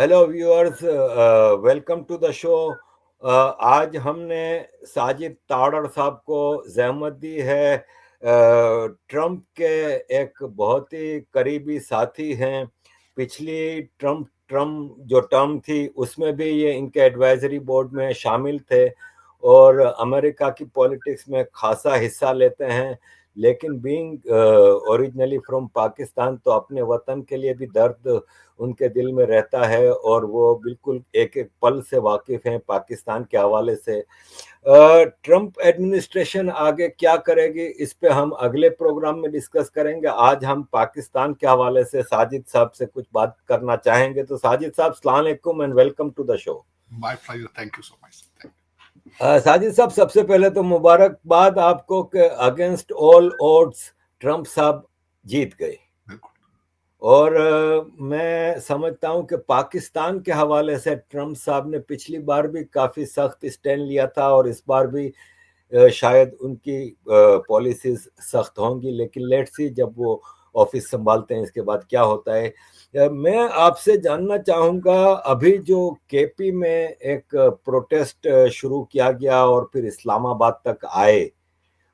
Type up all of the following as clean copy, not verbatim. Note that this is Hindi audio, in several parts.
Hello viewers, welcome to the show. आज हमने साजिद ताड़र साहब को ज़हमत दी है। ट्रंप के एक बहुत ही करीबी साथी हैं। पिछली ट्रंप जो टर्म थी उसमें भी ये इनके एडवाइजरी बोर्ड में शामिल थे और अमेरिका की पॉलिटिक्स में खासा हिस्सा लेते हैं। लेकिन बीइंग ओरिजिनली फ्रॉम पाकिस्तान, तो अपने वतन के लिए भी दर्द उनके दिल में रहता है और वो बिल्कुल एक एक पल से वाकिफ हैं पाकिस्तान के हवाले से। ट्रंप एडमिनिस्ट्रेशन आगे क्या करेगी, इस पे हम अगले प्रोग्राम में डिस्कस करेंगे। आज हम पाकिस्तान के हवाले से साजिद साहब से कुछ बात करना चाहेंगे। तो साजिद साहब, अस्सलाम वालेकुम and welcome to the show. My pleasure. Thank you so much. Thank Sajid sahab, सबसे पहले तो मुबारकबाद आपको कि अगेंस्ट ऑल ऑड्स ट्रंप साहब जीत गए। you. बिल्कुल। और मैं समझता हूं कि पाकिस्तान के हवाले से ट्रंप साहब ने पिछली बार भी काफ़ी सख्त स्टैंड लिया था और इस बार भी शायद उनकी पॉलिसीज सख्त होंगी। लेकिन लेट्स सी, जब वो ऑफिस संभालते हैं इसके बाद क्या होता है। मैं आपसे जानना चाहूँगा, अभी जो केपी में एक प्रोटेस्ट शुरू किया गया और फिर इस्लामाबाद तक आए,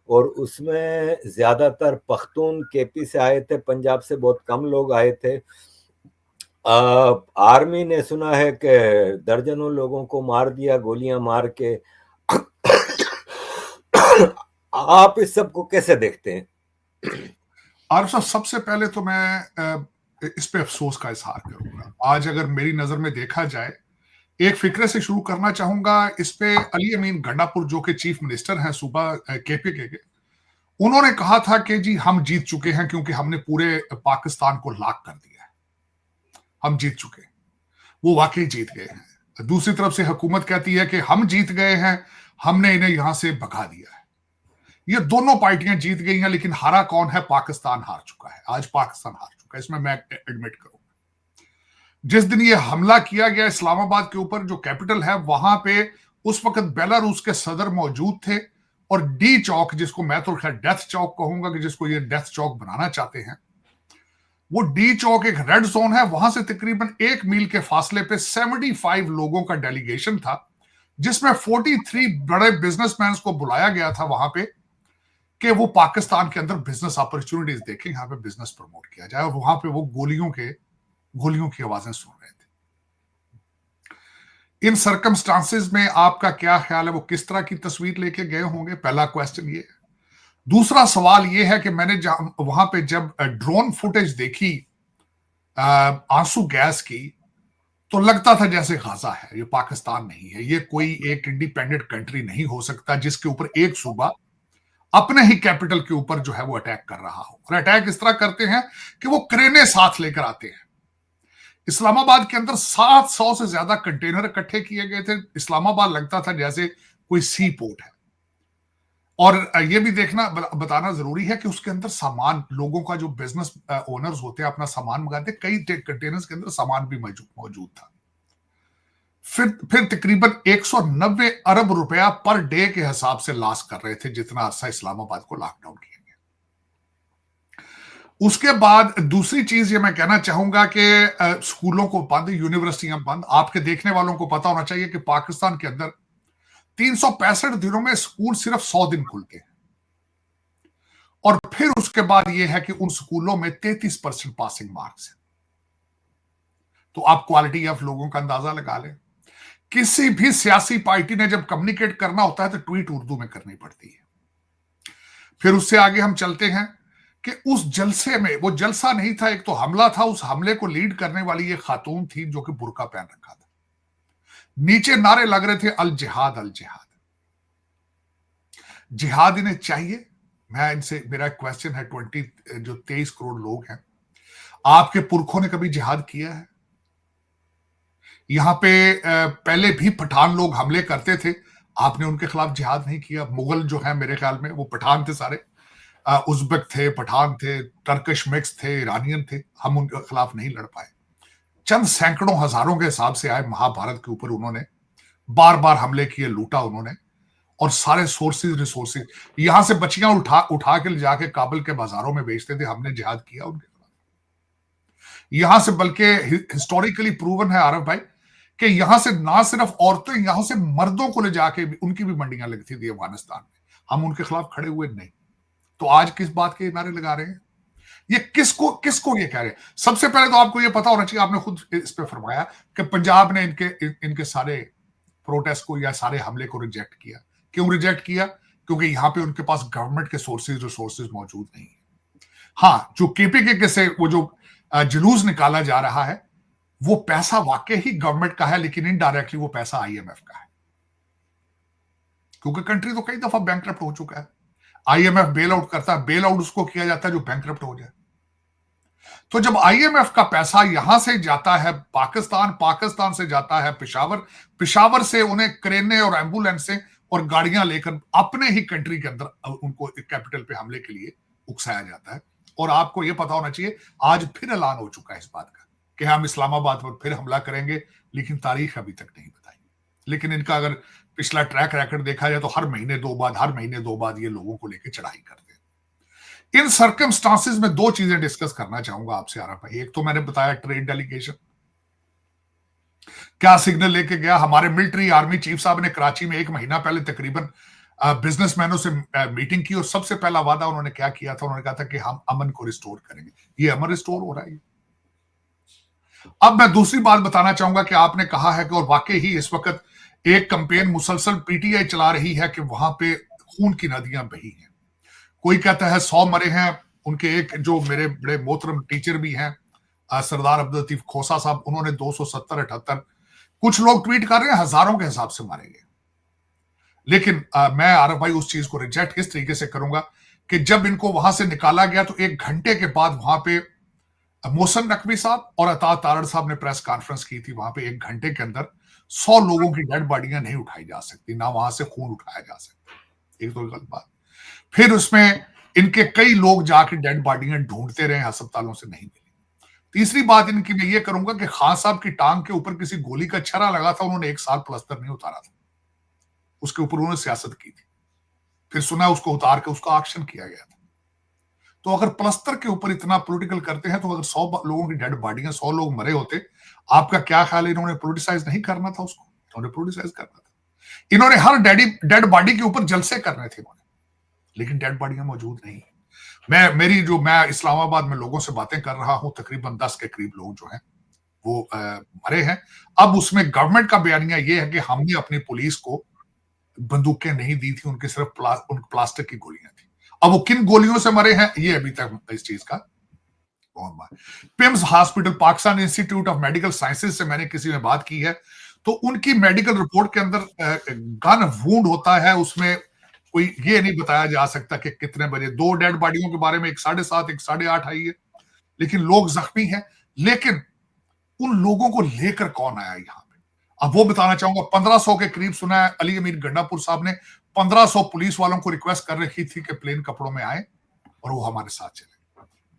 और उसमें ज्यादातर पख्तून केपी से आए थे, पंजाब से बहुत कम लोग आए थे। आर्मी ने सुना है कि दर्जनों लोगों को मार दिया गोलियां मार के। आप इस सब को कैसे देखते हैं? आरिफ साहब, सबसे पहले तो मैं इस पे अफसोस का इजहार करूंगा। आज अगर मेरी नजर में देखा जाए, एक फिक्रे से शुरू करना चाहूंगा। इस पे अली अमीन गंडापुर, जो कि चीफ मिनिस्टर हैं सूबा केपीके के, उन्होंने कहा था कि जी हम जीत चुके हैं क्योंकि हमने पूरे पाकिस्तान को लॉक कर दिया है, हम जीत चुके हैं। वो वाकई जीत गए हैं। दूसरी तरफ से हुकूमत कहती है कि हम जीत गए हैं, हमने इन्हें यहां से भगा दिया है। ये दोनों पार्टियां जीत गई हैं, लेकिन हारा कौन है? पाकिस्तान हार चुका है। आज पाकिस्तान हार चुका है, इसमें मैं एडमिट करूंगा। जिस दिन ये हमला किया गया इस्लामाबाद के ऊपर, जो कैपिटल है, वहां पे उस वक्त बेलारूस के सदर मौजूद थे। और डी चौक, जिसको मैं तो खैर डेथ चौक कहूंगा, कि जिसको ये डेथ चौक बनाना चाहते हैं, वो डी चौक एक रेड जोन है। वहां से तकरीबन 1 मील के फासले पे 75 लोगों का डेलीगेशन था, जिसमें 43 बड़े बिजनेसमैन को बुलाया गया था वहां पे, कि वो पाकिस्तान के अंदर बिजनेस अपॉर्चुनिटीज देखें, यहाँ पे बिजनेस प्रमोट किया जाए। और वहां पे वो गोलियों की आवाजें सुन रहे थे। इन सर्कमस्टांसेस में आपका क्या ख्याल है, वो किस तरह की तस्वीर लेके गए होंगे? पहला क्वेश्चन ये है। दूसरा सवाल ये है कि मैंने वहां पे जब ड्रोन फुटेज देखी आंसू गैस की, तो लगता था जैसे गाजा है, ये पाकिस्तान नहीं है। ये कोई एक इंडिपेंडेंट कंट्री नहीं हो सकता जिसके ऊपर एक सूबा अपने ही कैपिटल के ऊपर जो है वो अटैक कर रहा हो। और अटैक इस तरह करते हैं कि वो क्रेने साथ लेकर आते हैं। इस्लामाबाद के अंदर 700 से ज्यादा कंटेनर इकट्ठे किए गए थे। इस्लामाबाद लगता था जैसे कोई सी पोर्ट है। और ये भी देखना बताना जरूरी है कि उसके अंदर सामान, लोगों का जो बिजनेस ओनर्स होते हैं, अपना सामान मंगाते, कई कंटेनर्स के अंदर सामान भी मौजूद था। फिर तकरीबन 190 अरब रुपया पर डे के हिसाब से लॉस कर रहे थे, जितना अरसा इस्लामाबाद को लॉकडाउन किया गया। उसके बाद दूसरी चीज ये मैं कहना चाहूंगा कि स्कूलों को बंद, यूनिवर्सिटियां बंद। आपके देखने वालों को पता होना चाहिए कि पाकिस्तान के अंदर 365 दिनों में स्कूल सिर्फ 100 दिन खुलते हैं। और फिर उसके बाद यह है कि उन स्कूलों में 33% पासिंग मार्क्स है। तो आप क्वालिटी ऑफ लोगों का अंदाजा लगा लें। किसी भी सियासी पार्टी ने जब कम्युनिकेट करना होता है तो ट्वीट उर्दू में करनी पड़ती है। फिर उससे आगे हम चलते हैं कि उस जलसे में, वो जलसा नहीं था, एक तो हमला था। उस हमले को लीड करने वाली एक खातून थी जो कि बुर्का पहन रखा था। नीचे नारे लग रहे थे, अल जिहाद अल जिहाद। जिहाद इन्हें चाहिए। मैं इनसे, मेरा क्वेश्चन है, 23 करोड़ लोग हैं, आपके पुरखों ने कभी जिहाद किया है? यहां पे पहले भी पठान लोग हमले करते थे, आपने उनके खिलाफ जिहाद नहीं किया। मुगल जो है, मेरे ख्याल में वो पठान थे सारे, उज़्बेक थे, पठान थे, टर्किश मिक्स थे, ईरानियन थे। हम उनके खिलाफ नहीं लड़ पाए। चंद सैकड़ों हजारों के हिसाब से आए महाभारत के ऊपर, उन्होंने बार बार हमले किए, लूटा उन्होंने। और सारे सोर्सेज रिसोर्सेज यहां से बच्चियां उठा उठा के ले जाके काबुल के बाजारों में बेचते थे। हमने जिहाद किया उनके खिलाफ। यहां से बल्कि हिस्टोरिकली प्रूवन है आरफ भाई कि यहां से ना सिर्फ औरतें, यहां से मर्दों को ले जाके उनकी भी मंडियां लगती थी अफगानिस्तान में। हम उनके खिलाफ खड़े हुए नहीं। तो आज किस बात के नारे लगा रहे हैं? ये किसको किसको ये कह रहे हैं? सबसे पहले तो आपको ये पता होना चाहिए, आपने खुद इस पे फरमाया कि पंजाब ने इनके सारे प्रोटेस्ट को या सारे हमले को रिजेक्ट किया। क्यों रिजेक्ट किया? क्योंकि यहां पे उनके पास गवर्नमेंट के रिसोर्सेज मौजूद नहीं है। हाँ, जो केपीके के से वो जो जुलूस निकाला जा रहा है, वो पैसा वाकई ही गवर्नमेंट का है, लेकिन इनडायरेक्टली वो पैसा आईएमएफ का है, क्योंकि कंट्री तो कई दफा बैंकरप्ट हो चुका है। आईएमएफ बेल आउट करता है, बेल आउट उसको किया जाता है जो बैंकरप्ट हो जाए। तो जब आईएमएफ का पैसा यहां से जाता है पाकिस्तान, पाकिस्तान से जाता है पेशावर, पेशावर से उन्हें क्रेने और एम्बुलेंस से और गाड़ियां लेकर अपने ही कंट्री के अंदर उनको कैपिटल पे हमले के लिए उकसाया जाता है। और आपको यह पता होना चाहिए, आज फिर ऐलान हो चुका है इस बात का कि हम इस्लामाबाद पर फिर हमला करेंगे, लेकिन तारीख अभी तक नहीं बताई। लेकिन इनका अगर पिछला ट्रैक रिकॉर्ड देखा जाए तो हर महीने दो बाद ये लोगों को लेकर चढ़ाई करते हैं। इन सर्कमस्टांसेस में दो चीजें डिस्कस करना चाहूंगा आपसे आरफ भाई। एक तो मैंने बताया ट्रेड डेलीगेशन क्या सिग्नल लेके गया। हमारे मिलिट्री आर्मी चीफ साहब ने कराची में 1 महीना पहले तकरीबन बिजनेसमैनों से मीटिंग की और सबसे पहला वादा उन्होंने क्या किया था? उन्होंने कहा था कि हम अमन को रिस्टोर करेंगे। ये अमन रिस्टोर हो रहा है। अब मैं दूसरी बात बताना चाहूंगा कि आपने कहा है कि और वाकई ही इस वक्त एक कैंपेन मुसलसल पीटीआई चला रही है कि वहां पे खून की नदियां बही हैं। कोई कहता है 100 मरे हैं। उनके एक जो मेरे बड़े मोहतरम टीचर भी हैं सरदार अब्दुल लतीफ खोसा साहब, उन्होंने 270-78, कुछ लोग ट्वीट कर रहे हैं हजारों के हिसाब से मारे गए। लेकिन मैं आरफ भाई उस चीज को रिजेक्ट इस तरीके से करूंगा कि जब इनको वहां से निकाला गया तो 1 घंटे के बाद वहां पे मोहसिन नकवी साहब और अता तारड़ साहब ने प्रेस कॉन्फ्रेंस की थी। वहां पे 1 घंटे के अंदर 100 लोगों की डेड बॉडियां नहीं उठाई जा सकती, ना वहां से खून उठाया जा सकता। एक तो गलत बात। फिर उसमें इनके कई लोग जाके डेड बॉडियां ढूंढते रहे, अस्पतालों से नहीं मिली। तीसरी बात इनकी मैं ये करूंगा कि खान साहब की टांग के ऊपर किसी गोली का छर्रा लगा था, उन्होंने 1 साल प्लास्टर नहीं उतारा था। उसके ऊपर उन्होंने सियासत की थी। फिर सुना उसको उतार के उसका ऑक्शन किया गया था। तो अगर प्लस्तर के ऊपर इतना पॉलिटिकल करते हैं, तो अगर 100 लोगों की डेड बॉडियां, 100 लोग मरे होते, आपका क्या ख्याल है? इन्होंने पोलिटिसाइज नहीं करना था उसको? इन्होंने पोलिटिसाइज करना था। इन्होंने हर डेड बॉडी के ऊपर जलसे करने थे इन्होंने, लेकिन डेड बॉडियां मौजूद नहीं। मैं इस्लामाबाद में लोगों से बातें कर रहा हूं, तकरीबन 10 के करीब लोग जो हैं वो मरे हैं। अब उसमें गवर्नमेंट का बयानिया ये है कि हमने अपनी पुलिस को बंदूकें नहीं दी थी, उनके सिर्फ प्लास्टिक की गोलियां थी। अब वो किन गोलियों से मरे हैं ये अभी तक इस चीज का PIMS hospital, Pakistan institute of medical sciences से मैंने किसी में बात की है, तो उनकी मेडिकल रिपोर्ट के अंदर गन वूंड होता है, उसमें कोई ये नहीं बताया जा सकता कि कितने बजे। 2 डेड बॉडियों के बारे में 1 7:30 1 8:30 आई है, लेकिन लोग जख्मी हैं। लेकिन उन लोगों को लेकर कौन आया यहां पे? अब वो बताना चाहूंगा। 1500 के करीब सुना है अली अमीन गंडापुर साहब ने 1500 पुलिस वालों को रिक्वेस्ट कर रखी थी कि प्लेन कपड़ों में आए और वो हमारे साथ चले।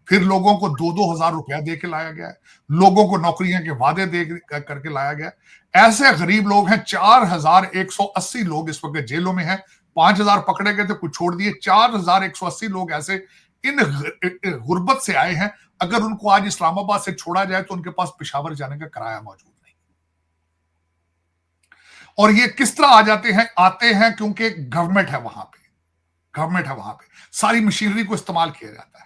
फिर लोगों को 2-2 हजार रुपया दे के लाया गया है, लोगों को नौकरियां के वादे दे करके लाया गया। ऐसे गरीब लोग हैं। 4180 लोग इस वक्त जेलों में हैं। 5000 पकड़े गए थे, कुछ छोड़ दिए। 4180 लोग ऐसे इन गुर्बत से आए हैं। अगर उनको आज इस्लामाबाद से छोड़ा जाए तो उनके पास पेशावर जाने का किराया मौजूद नहीं। और ये किस तरह आ जाते हैं? आते हैं क्योंकि गवर्नमेंट है वहां पे, गवर्नमेंट है वहां पे, सारी मशीनरी को इस्तेमाल किया जाता है।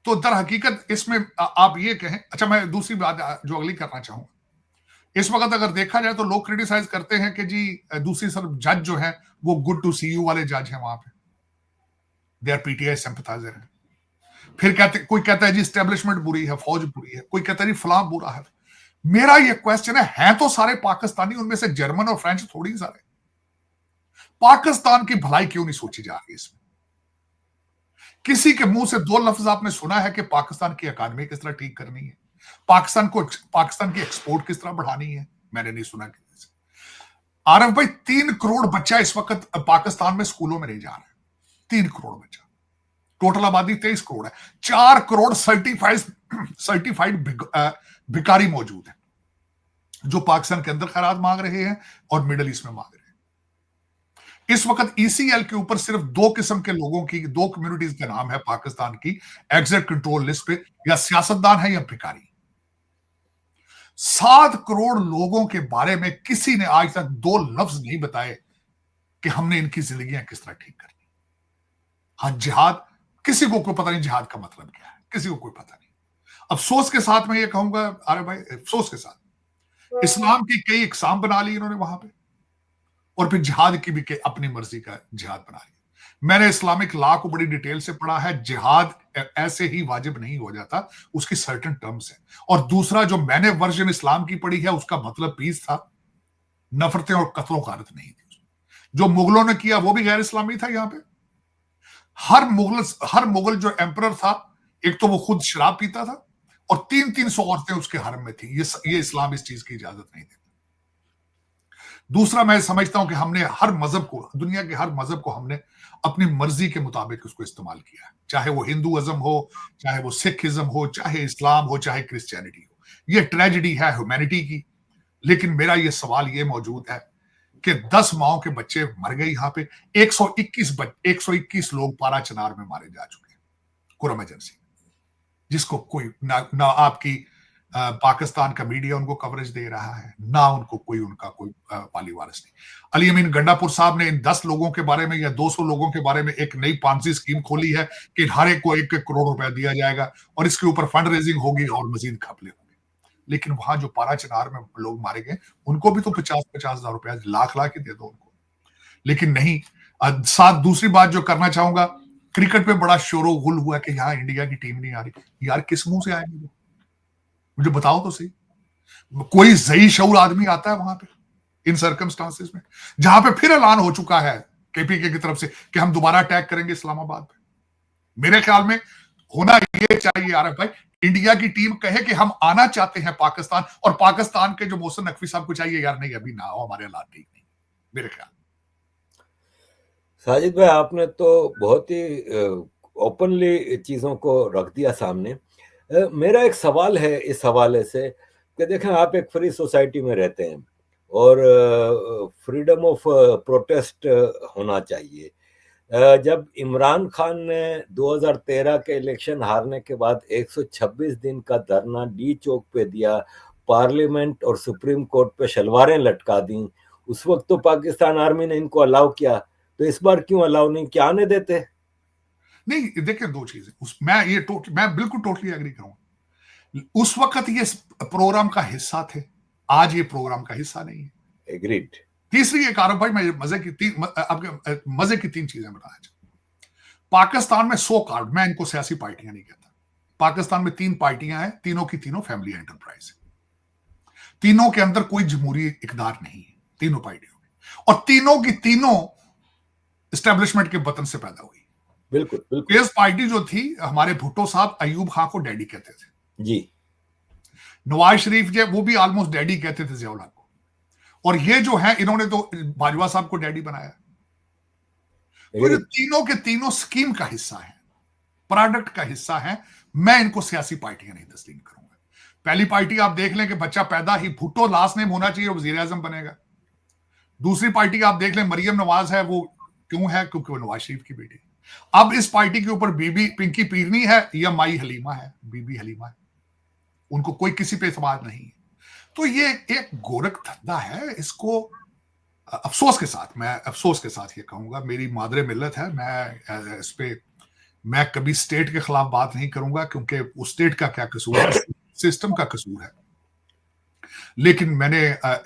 तो दर हकीकत इसमें आप ये कहें। अच्छा, मैं दूसरी बात जो अगली करना चाहूंगा, इस वक्त अगर देखा जाए तो लोग क्रिटिसाइज करते हैं कि जी दूसरी तरफ जज जो है वो गुड टू सी यू वाले जज हैं वहां पे, दे आर पीटीआई सिंपैथाइजर हैं। फिर कोई कहता है जी एस्टेब्लिशमेंट बुरी है, फौज बुरी है, कोई कहता है जी फलां बुरा है। मेरा ये क्वेश्चन है तो सारे पाकिस्तानी, उनमें से जर्मन और फ्रेंच थोड़ी सारे। पाकिस्तान की भलाई क्यों नहीं सोची जा रही इसमें? किसी के मुंह से 2 लफ्ज आपने सुना है कि पाकिस्तान की इकोनॉमी किस तरह ठीक करनी है, पाकिस्तान की एक्सपोर्ट किस तरह बढ़ानी है? मैंने नहीं सुना किसी से। आरफ भाई, 3 करोड़ बच्चा इस वक्त पाकिस्तान में स्कूलों में नहीं जा रहा है। 3 करोड़ बच्चा, टोटल आबादी 23 करोड़ है। 4 करोड़ सर्टिफाइड भिखारी मौजूद है जो पाकिस्तान के अंदर खैरात मांग रहे हैं और मिडल ईस्ट में मांग रहे हैं। इस वक्त ईसीएल के ऊपर सिर्फ 2 किस्म के लोगों की, 2 कम्युनिटीज का नाम है पाकिस्तान की एग्जिट कंट्रोल लिस्ट पे, या सियासतदान है या भिखारी। 7 करोड़ लोगों के बारे में किसी ने आज तक 2 लफ्ज नहीं बताए कि हमने इनकी जिंदगियां किस तरह ठीक करनी। हाँ, जिहाद, किसी को कोई पता नहीं जिहाद का मतलब क्या है, किसी को कोई पता नहीं। अफसोस के साथ मैं ये कहूंगा, अरे भाई, अफसोस के साथ इस्लाम की कई इकसाम बना ली इन्होंने वहां पे, और फिर जिहाद की भी अपनी मर्जी का जिहाद बना लिया। मैंने इस्लामिक लॉ को बड़ी डिटेल से पढ़ा है। जिहाद ऐसे ही वाजिब नहीं हो जाता, उसकी सर्टेन टर्म्स है। और दूसरा, जो मैंने वर्जन इस्लाम की पढ़ी है, उसका मतलब पीस था, नफरतें और कत्लो गारत नहीं थी। जो मुगलों ने किया वो भी गैर इस्लामी था। यहाँ पे हर मुगल जो एम्परर था, एक तो वो खुद शराब पीता था, और 300 औरतें उसके हरम में थी। ये इस्लाम इस चीज की इजाजत नहीं देता। दूसरा, मैं समझता हूं कि हमने हर मजहब को, दुनिया के हर मजहब को हमने अपनी मर्जी के मुताबिक उसको इस्तेमाल किया है, चाहे वो हिंदुइज्म हो, चाहे वो सिखिज्म हो, चाहे इस्लाम हो, चाहे क्रिश्चियनिटी हो। ये ट्रेजेडी है ह्यूमैनिटी की। लेकिन मेरा ये सवाल ये मौजूद है कि 10 माओ के बच्चे मर गए यहाँ पे, 121 लोग पारा चनार में मारे जा चुके हैं कुरम एजेंसी, जिसको कोई ना आपकी पाकिस्तान का मीडिया उनको कवरेज दे रहा है, ना उनको कोई उनका कोई वाली वारिस नहीं। अली अमीन गंडापुर साहब ने इन 10 लोगों के बारे में या 200 लोगों के बारे में एक नई पांसी स्कीम खोली है कि हर एक को 1-1 करोड़ रुपया दिया जाएगा और इसके ऊपर फंड रेजिंग होगी और मजीद घपले होंगे। लेकिन वहां जो पारा चनार में लोग मारे गए, उनको भी तो 50-50 हजार रुपया, लाख ही दे दो उनको। लेकिन नहीं। साथ दूसरी बात जो करना चाहूंगा, क्रिकेट पे बड़ा शोरो गुल हुआ कि यहाँ इंडिया की टीम नहीं आ रही। यार, किस मुंह से आएंगे वो? मुझे बताओ तो सही। कोई सही शऊर आदमी आता है वहां पे इन सर्कमस्टांसेस में, जहां पे फिर ऐलान हो चुका है केपीके की तरफ से कि हम दोबारा अटैक करेंगे इस्लामाबाद पे। मेरे ख्याल में होना ये चाहिए यार भाई, इंडिया की टीम कहे कि हम आना चाहते हैं पाकिस्तान, और पाकिस्तान के जो मोहसिन नकवी साहब को चाहिए, यार नहीं, अभी ना आओ, हमारे हालात ठीक नहीं। मेरे ख्याल। साजिद भाई, आपने तो बहुत ही ओपनली चीज़ों को रख दिया सामने। मेरा एक सवाल है इस हवाले से कि देखें, आप एक फ्री सोसाइटी में रहते हैं और फ्रीडम ऑफ प्रोटेस्ट होना चाहिए। जब इमरान खान ने 2013 के इलेक्शन हारने के बाद 126 दिन का धरना डी चौक पे दिया, पार्लियामेंट और सुप्रीम कोर्ट पे शलवारें लटका दी, उस वक्त तो पाकिस्तान आर्मी ने इनको अलाउ किया, तो इस बार क्यों अलाउ नहीं, क्या आने देते? नहीं, देखिए, 2 चीजें मैं बिल्कुल टोटली एग्री करूंगा। उस वक्त ये प्रोग्राम का हिस्सा थे, आज ये प्रोग्राम का हिस्सा नहीं है। एग्रीड। तीसरी एक आरोप भाई, मैं आपके मजे की 3 चीजें बताना चाहूँ। पाकिस्तान में 100 कार्ड, मैं इनको सियासी पार्टियां नहीं कहता, पाकिस्तान में 3 पार्टियां हैं, तीनों की तीनों फैमिली एंटरप्राइज है। तीनों के अंदर कोई जमहूरी इकदार नहीं है, तीनों पार्टियों में, और तीनों की तीनों एस्टेब्लिशमेंट के वतन से पैदा हुई। बिल्कुल बिल्कुल। पीएस पार्टी जो थी, हमारे भुट्टो साहब अयूब खां को डैडी कहते थे जी। नवाज शरीफ जो वो भी ऑलमोस्ट डैडी कहते थे जियाउल हक को, और ये जो है, इन्होंने तो बाजवा साहब को डैडी बनाया। तो ये तीनों के तीनों स्कीम का हिस्सा है, प्रोडक्ट का हिस्सा है। मैं इनको सियासी पार्टियां नहीं तस्लीम करूंगा। पहली पार्टी आप देख लें कि बच्चा पैदा ही भुट्टो लास्ट नेम होना चाहिए, वजीर आजम बनेगा। दूसरी पार्टी आप देख लें, मरियम नवाज है, वो क्यों है? क्योंकि वो नवाज शरीफ की बेटी। अब इस पार्टी के ऊपर बीबी पिंकी पीरनी है या माई हलीमा है, बीबी हलीमा है, उनको कोई किसी पे एतमाद नहीं है। तो ये एक गोरख धंधा है। इसको अफसोस के साथ ये कहूंगा, मेरी मादरे मिल्लत है, मैं इस पे मैं कभी स्टेट के खिलाफ बात नहीं करूंगा, क्योंकि उस स्टेट का क्या कसूर है, सिस्टम का कसूर है। लेकिन मैंने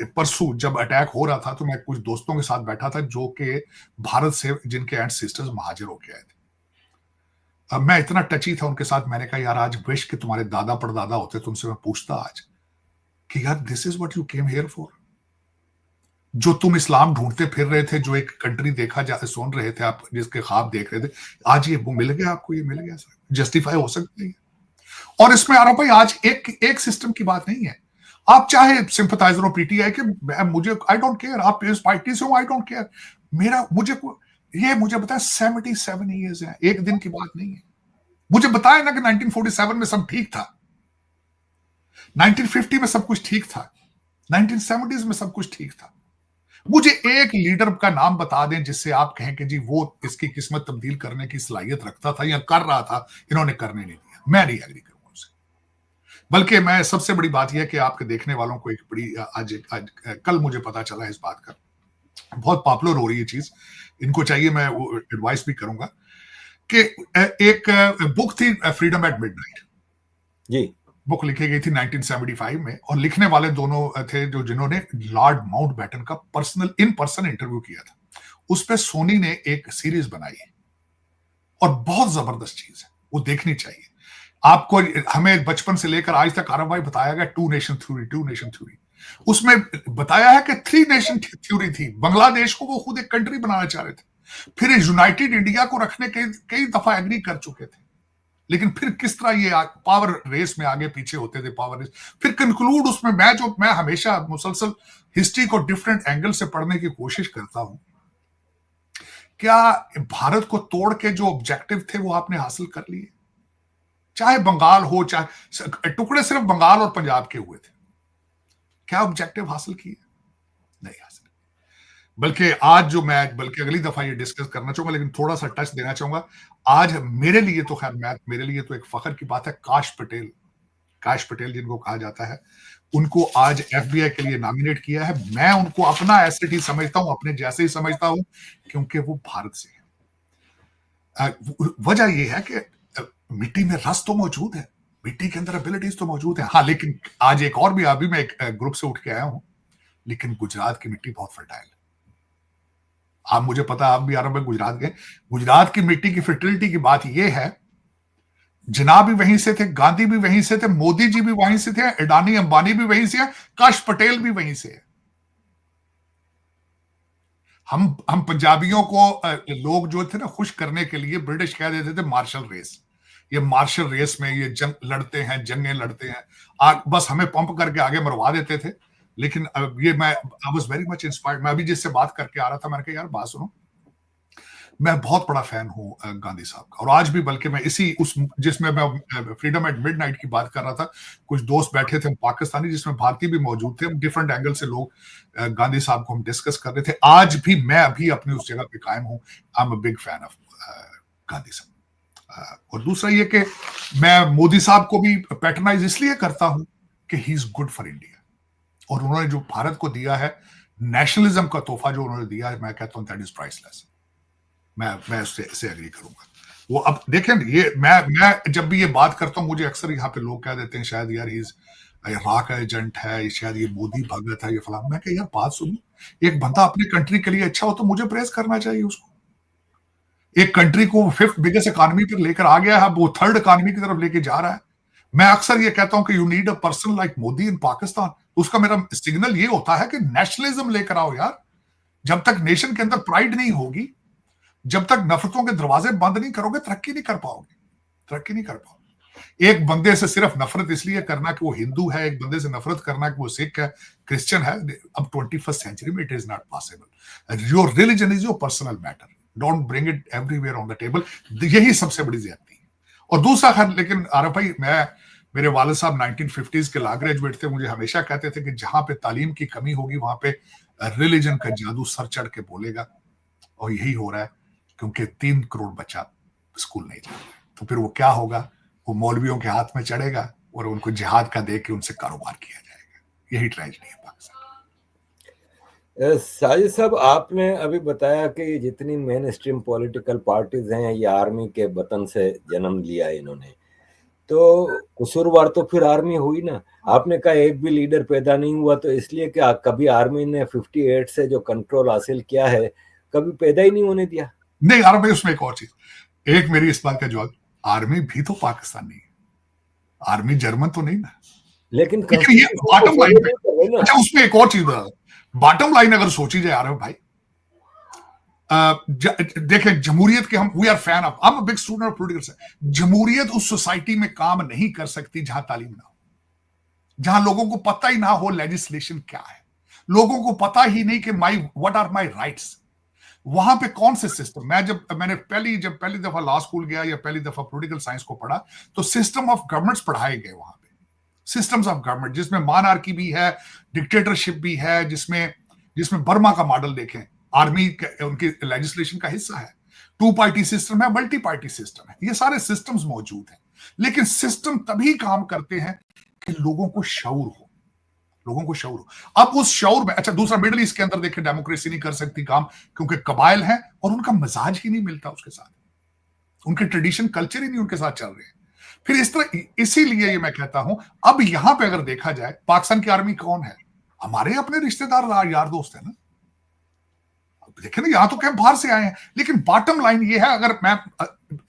परसों जब अटैक हो रहा था, तो मैं कुछ दोस्तों के साथ बैठा था जो कि भारत से, जिनके एंसेस्टर्स महाजिर होके आए थे। अब मैं इतना टची था उनके साथ, मैंने कहा यार, आज विश कि तुम्हारे दादा परदादा होते, तुमसे मैं पूछता आज कि यार, this is what you came here for. जो तुम इस्लाम ढूंढते फिर रहे थे, जो एक कंट्री देखा जा सुन रहे थे आप, जिसके ख्वाब देख रहे थे, आज ये वो मिल गया आपको, ये मिल गया सर, जस्टिफाई हो सकता है। और इसमें आ रहा भाई, आज एक सिस्टम की बात नहीं है। आप चाहे सिंपथाइजर हो पीटीआई के, मुझे आई डोंट केयर, आप इस पार्टी से हो, आई डोंट केयर। मुझे बताया 77 ईयर्स है, एक दिन की बात नहीं है। मुझे बताया ना कि 1947 में सब ठीक था, 1950 में सब कुछ ठीक था, 1970s में सब कुछ ठीक था। मुझे एक लीडर का नाम बता दें जिससे आप कहें कि जी वो इसकी किस्मत तब्दील करने की सलाहियत रखता था या कर रहा था, इन्होंने करने नहीं दिया। मैं नहीं एग्री करूंगा उससे। बल्कि मैं सबसे बड़ी बात यह कि आपके देखने वालों को एक बड़ी आज कल मुझे पता चला इस बात का, बहुत पॉपुलर हो रही है चीज, इनको चाहिए, मैं एडवाइस भी करूंगा कि एक बुक थी फ्रीडम एट मिडनाइट। जी। बुक लिखी गई थी 1975 में, और लिखने वाले दोनों थे जो जिन्होंने लॉर्ड माउंटबेटन का इन पर्सन इंटरव्यू किया था। उस पे सोनी ने एक सीरीज बनाई है और बहुत जबरदस्त चीज है, वो देखनी चाहिए आपको। हमें बचपन से लेकर आज तक आरब भाई बताया गया टू नेशन थ्योरी। उसमें बताया है कि 3 नेशन थ्योरी थी। बांग्लादेश को वो खुद एक कंट्री बनाना चाह रहे थे, फिर यूनाइटेड इंडिया को रखने के कई दफा एग्री कर चुके थे, लेकिन फिर किस तरह ये पावर रेस में आगे पीछे होते थे, पावर रेस। फिर कंक्लूड उसमें मैं हमेशा मुसलसल हिस्ट्री को डिफरेंट एंगल से पढ़ने की कोशिश करता हूं। क्या भारत को तोड़ के जो ऑब्जेक्टिव थे वो आपने हासिल कर लिए? चाहे बंगाल हो, चाहे टुकड़े सिर्फ बंगाल और पंजाब के हुए थे, क्या ऑब्जेक्टिव हासिल किए? नहीं हासिल। बल्कि आज जो मैं बल्कि अगली दफा ये डिस्कस करना चाहूंगा, लेकिन थोड़ा सा टच देना चाहूंगा। आज मेरे लिए तो खैर मेरे लिए तो एक फख्र की बात है, काश पटेल जिनको कहा जाता है, उनको आज एफबीआई के लिए नॉमिनेट किया है। मैं उनको अपना एसेट ही समझता हूं, अपने जैसे ही समझता हूं, क्योंकि वो भारत से है। वजह यह है कि मिट्टी में रस तो मौजूद है, मिट्टी के अंदर एबिलिटीज तो मौजूद है। हाँ, लेकिन आज एक और भी, अभी मैं एक ग्रुप से उठ के आया हूं, लेकिन गुजरात की मिट्टी बहुत फर्टाइल है। आप मुझे पता, आप भी आरब में गुजरात गए, गुजरात की मिट्टी की फर्टिलिटी की बात यह है, जिन्ना भी वहीं से थे, गांधी भी वहीं से थे, मोदी जी भी वहीं से थे, अडानी अंबानी भी वहीं से है, काश पटेल भी वहीं से है। हम पंजाबियों को लोग जो थे ना खुश करने के लिए ब्रिटिश कह देते थे मार्शल रेस। ये मार्शल रेस में ये जंग लड़ते हैं, जंगें लड़ते हैं, बस हमें पंप करके आगे मरवा देते थे। लेकिन ये मैं I was very much inspired. मैं अभी जिससे बात करके आ रहा था, मैंने कहा यार बात सुनो, मैं बहुत बड़ा फैन हूं गांधी साहब का, और आज भी, बल्कि मैं जिसमें मैं फ्रीडम एट मिडनाइट की बात कर रहा था, कुछ दोस्त बैठे थे पाकिस्तानी, जिसमें भारतीय भी मौजूद थे, डिफरेंट एंगल से लोग गांधी साहब को हम डिस्कस कर रहे थे। आज भी मैं अभी अपनी उस जगह पे कायम हूं। आई am a big fan of Gandhi साहब। और दूसरा ये कि मैं मोदी साहब को भी पैटर्नाइज इसलिए करता हूं कि he is good for India, और उन्होंने जो भारत को दिया है, नेशनलिज्म का तोहफा जो उन्होंने दिया है, मैं कहता हूं दैट इज प्राइसलेस। मैं उससे एग्री करूंगा। वो अब देखें, ये मैं जब भी ये बात करता हूं, मुझे अक्सर यहाँ पे लोग कह देते हैं शायद यार इराक एजेंट है, शायद ये मोदी भगत है, ये फलाना। मैं कह यार बात सुनो, एक बंदा अपनी कंट्री के लिए अच्छा हो तो मुझे प्रेस करना चाहिए उसको। एक कंट्री को 5th बिगेस्ट इकोनॉमी पर लेकर आ गया है, वो 3rd इकोनॉमी की तरफ लेके जा रहा है। मैं अक्सर ये कहता हूं कि you need a person like Modi in Pakistan. उसका मेरा सिग्नल ये होता है कि नेशनलिज्म लेकर आओ यार। जब तक नेशन के अंदर प्राइड नहीं होगी, जब तक नफरतों के दरवाजे बंद नहीं करोगे, तरक्की नहीं कर पाओगे। एक बंदे से सिर्फ नफरत इसलिए करना कि वो हिंदू है, एक बंदे से नफरत करना कि वो सिख है, क्रिश्चियन है, अब 21st सेंचुरी में it is not possible. Your religion is your personal matter, don't bring it everywhere on the table. यही सबसे बड़ी ज्यादती है। और दूसरा खैर, लेकिन आरफ भाई, मेरे वालिद साहब 1950s के लॉ ग्रेजुएट थे, मुझे हमेशा कहते थे कि जहां पे तालीम की कमी होगी वहां पे रिलीजन का जादू सर चढ़ के बोलेगा, और यही हो रहा है, क्योंकि 3 करोड़ बच्चा स्कूल नहीं जा रहा। तो फिर वो क्या होगा? वो मौलवियों के हाथ में चढ़ेगा और उनको जिहाद का दे के उनसे कारोबार किया जाएगा। यही ट्रेजेडी है पाकिस्तान। साजिद साहब, आपने अभी बताया कि जितनी मेन स्ट्रीम पॉलिटिकल पार्टीज हैं, ये आर्मी के वतन से जन्म लिया है इन्होंने, तो कसूरवार तो फिर आर्मी हुई ना। आपने कहा एक भी लीडर पैदा नहीं हुआ, तो इसलिए कि कभी आर्मी ने 58 से जो कंट्रोल हासिल किया है, कभी पैदा ही नहीं होने दिया। नहीं आरब भाई, उसमें एक और चीज, एक मेरी इस बात का जवाब, आर्मी भी तो पाकिस्तानी है, आर्मी जर्मन तो नहीं ना। लेकिन ये बॉटम लाइन पे, अच्छा उसमें एक और चीज बता, बॉटम लाइन अगर सोची जाए आरब भाई, देखें जमहूरियत के हम we are fan of, I am a big student of political science. जमहूरियत उस सोसाइटी में काम नहीं कर सकती जहां तालीम ना हो, जहां लोगों को पता ही ना हो लेजिस्लेशन क्या है, लोगों को पता ही नहीं कि व्हाट आर माय राइट्स। वहां पे कौन से सिस्टम, मैंने पहली दफा लॉ स्कूल गया या पहली दफा पॉलिटिकल साइंस को पढ़ा, तो सिस्टम ऑफ गवर्नमेंट्स पढ़ाए गए वहां पे, सिस्टम्स ऑफ गवर्नमेंट जिसमें मॉनार्की भी है, डिक्टेटरशिप भी है, जिसमें जिसमें बर्मा का मॉडल देखें, आर्मी उनकी लेजिस्लेशन का हिस्सा है, 2 पार्टी सिस्टम है, मल्टी पार्टी सिस्टम है, ये सारे सिस्टम्स मौजूद हैं। लेकिन सिस्टम तभी काम करते हैं कि लोगों को शऊर हो, लोगों को शऊर हो। अब उस शऊर में, अच्छा दूसरा मिडिल ईस्ट के अंदर देखें, डेमोक्रेसी नहीं कर सकती काम, क्योंकि कबाइल हैं और उनका मजाज ही नहीं मिलता उसके साथ, उनके ट्रेडिशन कल्चर ही नहीं उनके साथ चल रहे हैं। फिर इस तरह, इसीलिए ये मैं कहता हूं, अब यहां पे अगर देखा जाए, पाकिस्तान की आर्मी कौन है? हमारे अपने रिश्तेदार यार दोस्त है ना। देखें ना, यहां तो क्या बाहर से आए हैं, लेकिन बॉटम लाइन ये है, अगर मैं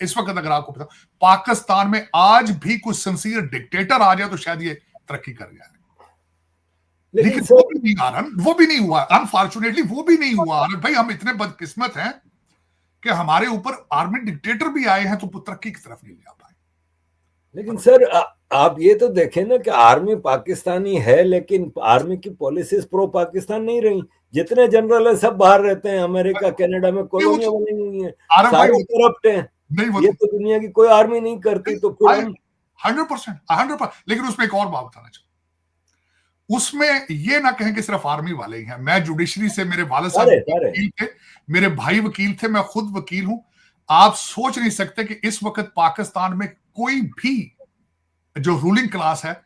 इस वक्त अगर आपको पता, पाकिस्तान में आज भी कुछ सिंसियर डिक्टेटर आ जाए तो शायद ये तरक्की कर जाए, लेकिन वो भी नहीं आ रहा, वो भी नहीं हुआ, अनफॉर्चुनेटली वो भी नहीं हुआ। भाई हम इतने बदकिस्मत हैं कि हमारे ऊपर आर्मी डिक्टेटर भी आए हैं तो तरक्की की तरफ नहीं जा पाए। लेकिन सर आप ये तो देखें ना कि आर्मी पाकिस्तानी है, लेकिन आर्मी की पॉलिसीज प्रो पाकिस्तान नहीं रही। जितने जनरल है सब बाहर रहते हैं, अमेरिका कनाडा में कॉलोनियां बनी हुई हैं, सारे करप्ट हैं। ये तो दुनिया की कोई आर्मी नहीं करती। तो फिर हम 100%, लेकिन उसमें एक और बात बताना चाहूँ, उसमें ये ना कहें कि सिर्फ आर्मी वाले ही हैं। मैं जुडिशरी से, मेरे वाले साहब वकील थे, मेरे भाई वकील थे, मैं खुद वकील हूं। आप सोच नहीं सकते कि इस वक्त पाकिस्तान में कोई भी जो रूलिंग क्लास है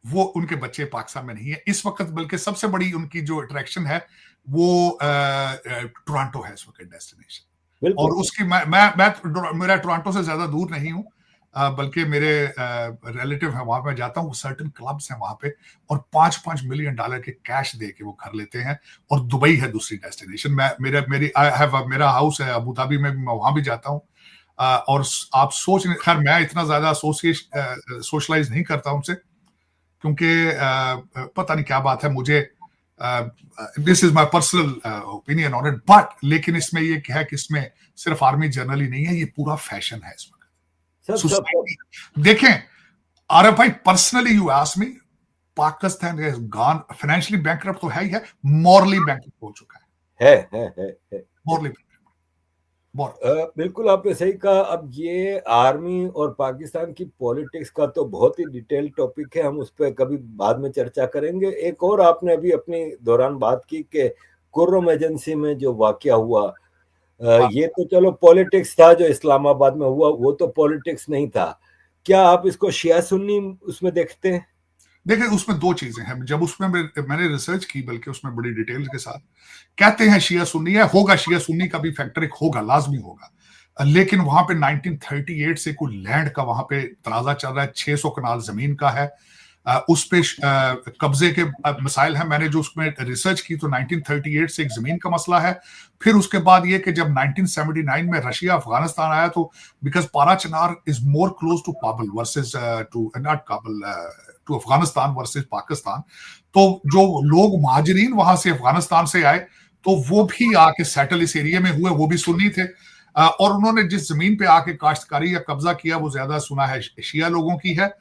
वो उनके बच्चे पाकिस्तान में नहीं है इस वक्त, बल्कि सबसे बड़ी उनकी जो अट्रैक्शन है वो टोरंटो है इस वक्त डेस्टिनेशन। और उसकी मेरा टोरंटो से ज्यादा दूर नहीं हूं, बल्कि मेरे रिलेटिव है वहां पे, जाता हूँ, सर्टेन क्लब्स हैं वहां पे, और $5-5 मिलियन के कैश दे के वो घर लेते हैं। और दुबई है दूसरी डेस्टिनेशन। मेरा हाउस है अबू धाबी में, मैं वहां भी जाता हूँ। और आप सोच, खैर मैं इतना ज्यादा सोशलाइज नहीं करता उनसे, क्योंकि पता नहीं क्या बात है, मुझे this is my personal opinion on it. But लेकिन इसमें ये है कि इसमें सिर्फ आर्मी जनरल ही नहीं है, ये पूरा फैशन है इस वक्त। देखें आरफ भाई, personally you ask me, Pakistan has gone financially bankrupt तो है ही है, मॉरली बैंकरप्ट हो चुका है। मॉरली बिल्कुल आपने सही कहा। अब ये आर्मी और पाकिस्तान की पॉलिटिक्स का तो बहुत ही डिटेल टॉपिक है, हम उस पर कभी बाद में चर्चा करेंगे। एक और आपने अभी अपनी दौरान बात की कि कुर्रम एजेंसी में जो वाकया हुआ, ये तो चलो पॉलिटिक्स था, जो इस्लामाबाद में हुआ वो तो पॉलिटिक्स नहीं था। क्या आप इसको शिया सुन्नी उसमें देखते हैं? देखिए, उसमें दो चीजें हैं। जब उसमें मैंने रिसर्च की, बल्कि उसमें बड़ी डिटेल के साथ, कहते हैं शिया सुन्नी है, होगा शिया सुन्नी का भी फैक्टर एक होगा, लाजमी होगा। लेकिन वहां पे 1938 से कोई लैंड का वहां पे तनाजा चल रहा है, 600 कनाल जमीन का है, उस पे कब्जे के मसाइल हैं। मैंने जो उसमें रिसर्च की तो 1938 से एक जमीन का मसला है। फिर उसके बाद ये कि जब 1979 में रशिया अफगानिस्तान आया, तो because Parachinar is more close to Kabul versus to not Kabul to Afghanistan versus Pakistan, तो जो लोग महाजरीन वहां से अफगानिस्तान से आए तो वो भी आके सेटल इस एरिया में हुए, वो भी सुन्नी थे। और उन्होंने जिस जमीन पे आके काश्तकारी या कब्जा किया वो ज्यादा सुना है शिया लोगों की है।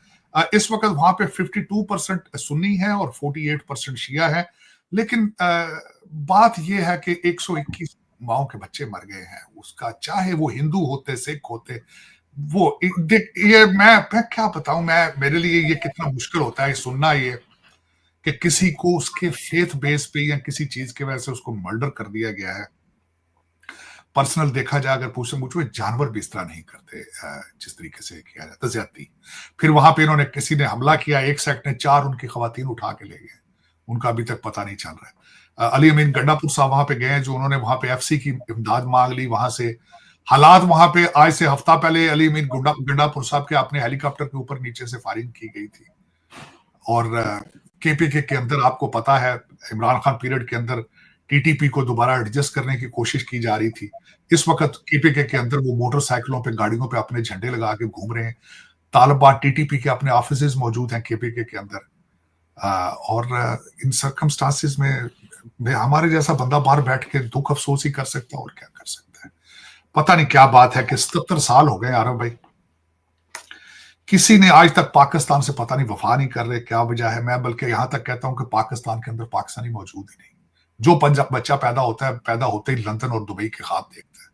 इस वक्त वहां पे 52% सुन्नी है और 48% शिया है। लेकिन बात यह है कि 121 माओ के बच्चे मर गए हैं उसका, चाहे वो हिंदू होते, सिख होते। वो ये मैं क्या बताऊं, मेरे लिए ये कितना मुश्किल होता है सुनना, ये कि किसी को उसके फेथ बेस पे या किसी चीज की वजह से उसको मर्डर कर दिया गया है। पर्सनल देखा जाए, अगर पूछे मुझे, जानवर भी इस तरह नहीं करते जिस तरीके से किया जाता, ज्यादती। फिर वहां पे इन्होंने, किसी ने हमला किया, एक सेक्ट ने 4 उनकी खवातीन उठा के ले गए, उनका अभी तक पता नहीं चल रहा है। अली अमीन गंडापुर साहब वहां पे गए, जो उन्होंने वहां पे एफसी की इमदाद मांग ली वहां से। हालात वहां पे आज से हफ्ता पहले अली अमीन गंडापुर साहब के अपने हेलीकॉप्टर के ऊपर नीचे से फायरिंग की गई थी। और केपीके के अंदर आपको पता है, इमरान खान पीरियड के अंदर टीटीपी को दोबारा एडजस्ट करने की कोशिश की जा रही थी। इस वक्त केपीके के अंदर वो मोटरसाइकिलों पे, गाड़ियों पे अपने झंडे लगा के घूम रहे हैं। तालिबान टीटीपी के अपने ऑफिसेज मौजूद हैं केपीके के अंदर। और इन सर्कमस्टांसिस में हमारे जैसा बंदा बाहर बैठ के दुख अफसोस ही कर सकता है, और क्या कर सकता है। पता नहीं क्या बात है कि 77 साल हो गए आरब भाई, किसी ने आज तक पाकिस्तान से पता नहीं वफा नहीं कर रहे, क्या वजह है। मैं बल्कि यहां तक कहता हूं कि पाकिस्तान के अंदर पाकिस्तानी मौजूद ही नहीं। जो बच्चा पैदा होता है, पैदा होते ही लंदन और दुबई के ख्वाब देखता है।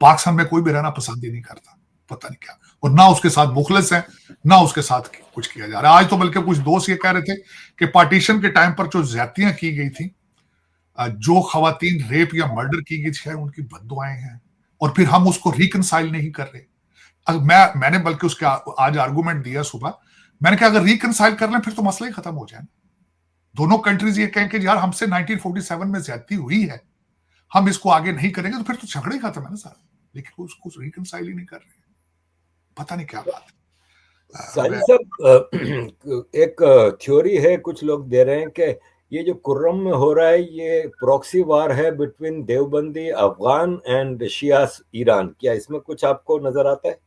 पाकिस्तान में कोई भी रहना पसंद ही नहीं करता, पता नहीं क्या। और ना उसके साथ मुखलिस है, ना उसके साथ कुछ किया जा रहा है। आज तो बल्कि कुछ दोस्त ये कह रहे थे कि पार्टीशन के टाइम पर जो ज्यादतियां की गई थी जो खवातीन रेप या मर्डर की गई है उनकी बद्दुआएं हैं, और फिर हम उसको रिकनसाइल नहीं कर रहे। मैंने बल्कि उसके आज आर्गुमेंट दिया सुबह, मैंने कहा अगर रिकनसाइल कर लें फिर तो मसला ही खत्म हो जाए। दोनों कंट्रीज ये कहें कि यार हमसे 1947 में ज्यादती हुई है, हम इसको आगे नहीं करेंगे, तो फिर तो झगड़ा ही खत्म है ना सारा। लेकिन वो उसको रिकनसाइल ही नहीं कर रहे, पता नहीं क्या बात है। साजिद साहब, एक थ्योरी है, कुछ लोग दे रहे हैं कि ये जो कुर्रम में हो रहा है ये प्रॉक्सी वार है between Deobandi Afghan and Shias Iran. क्या इसमें कुछ आपको नजर आता है?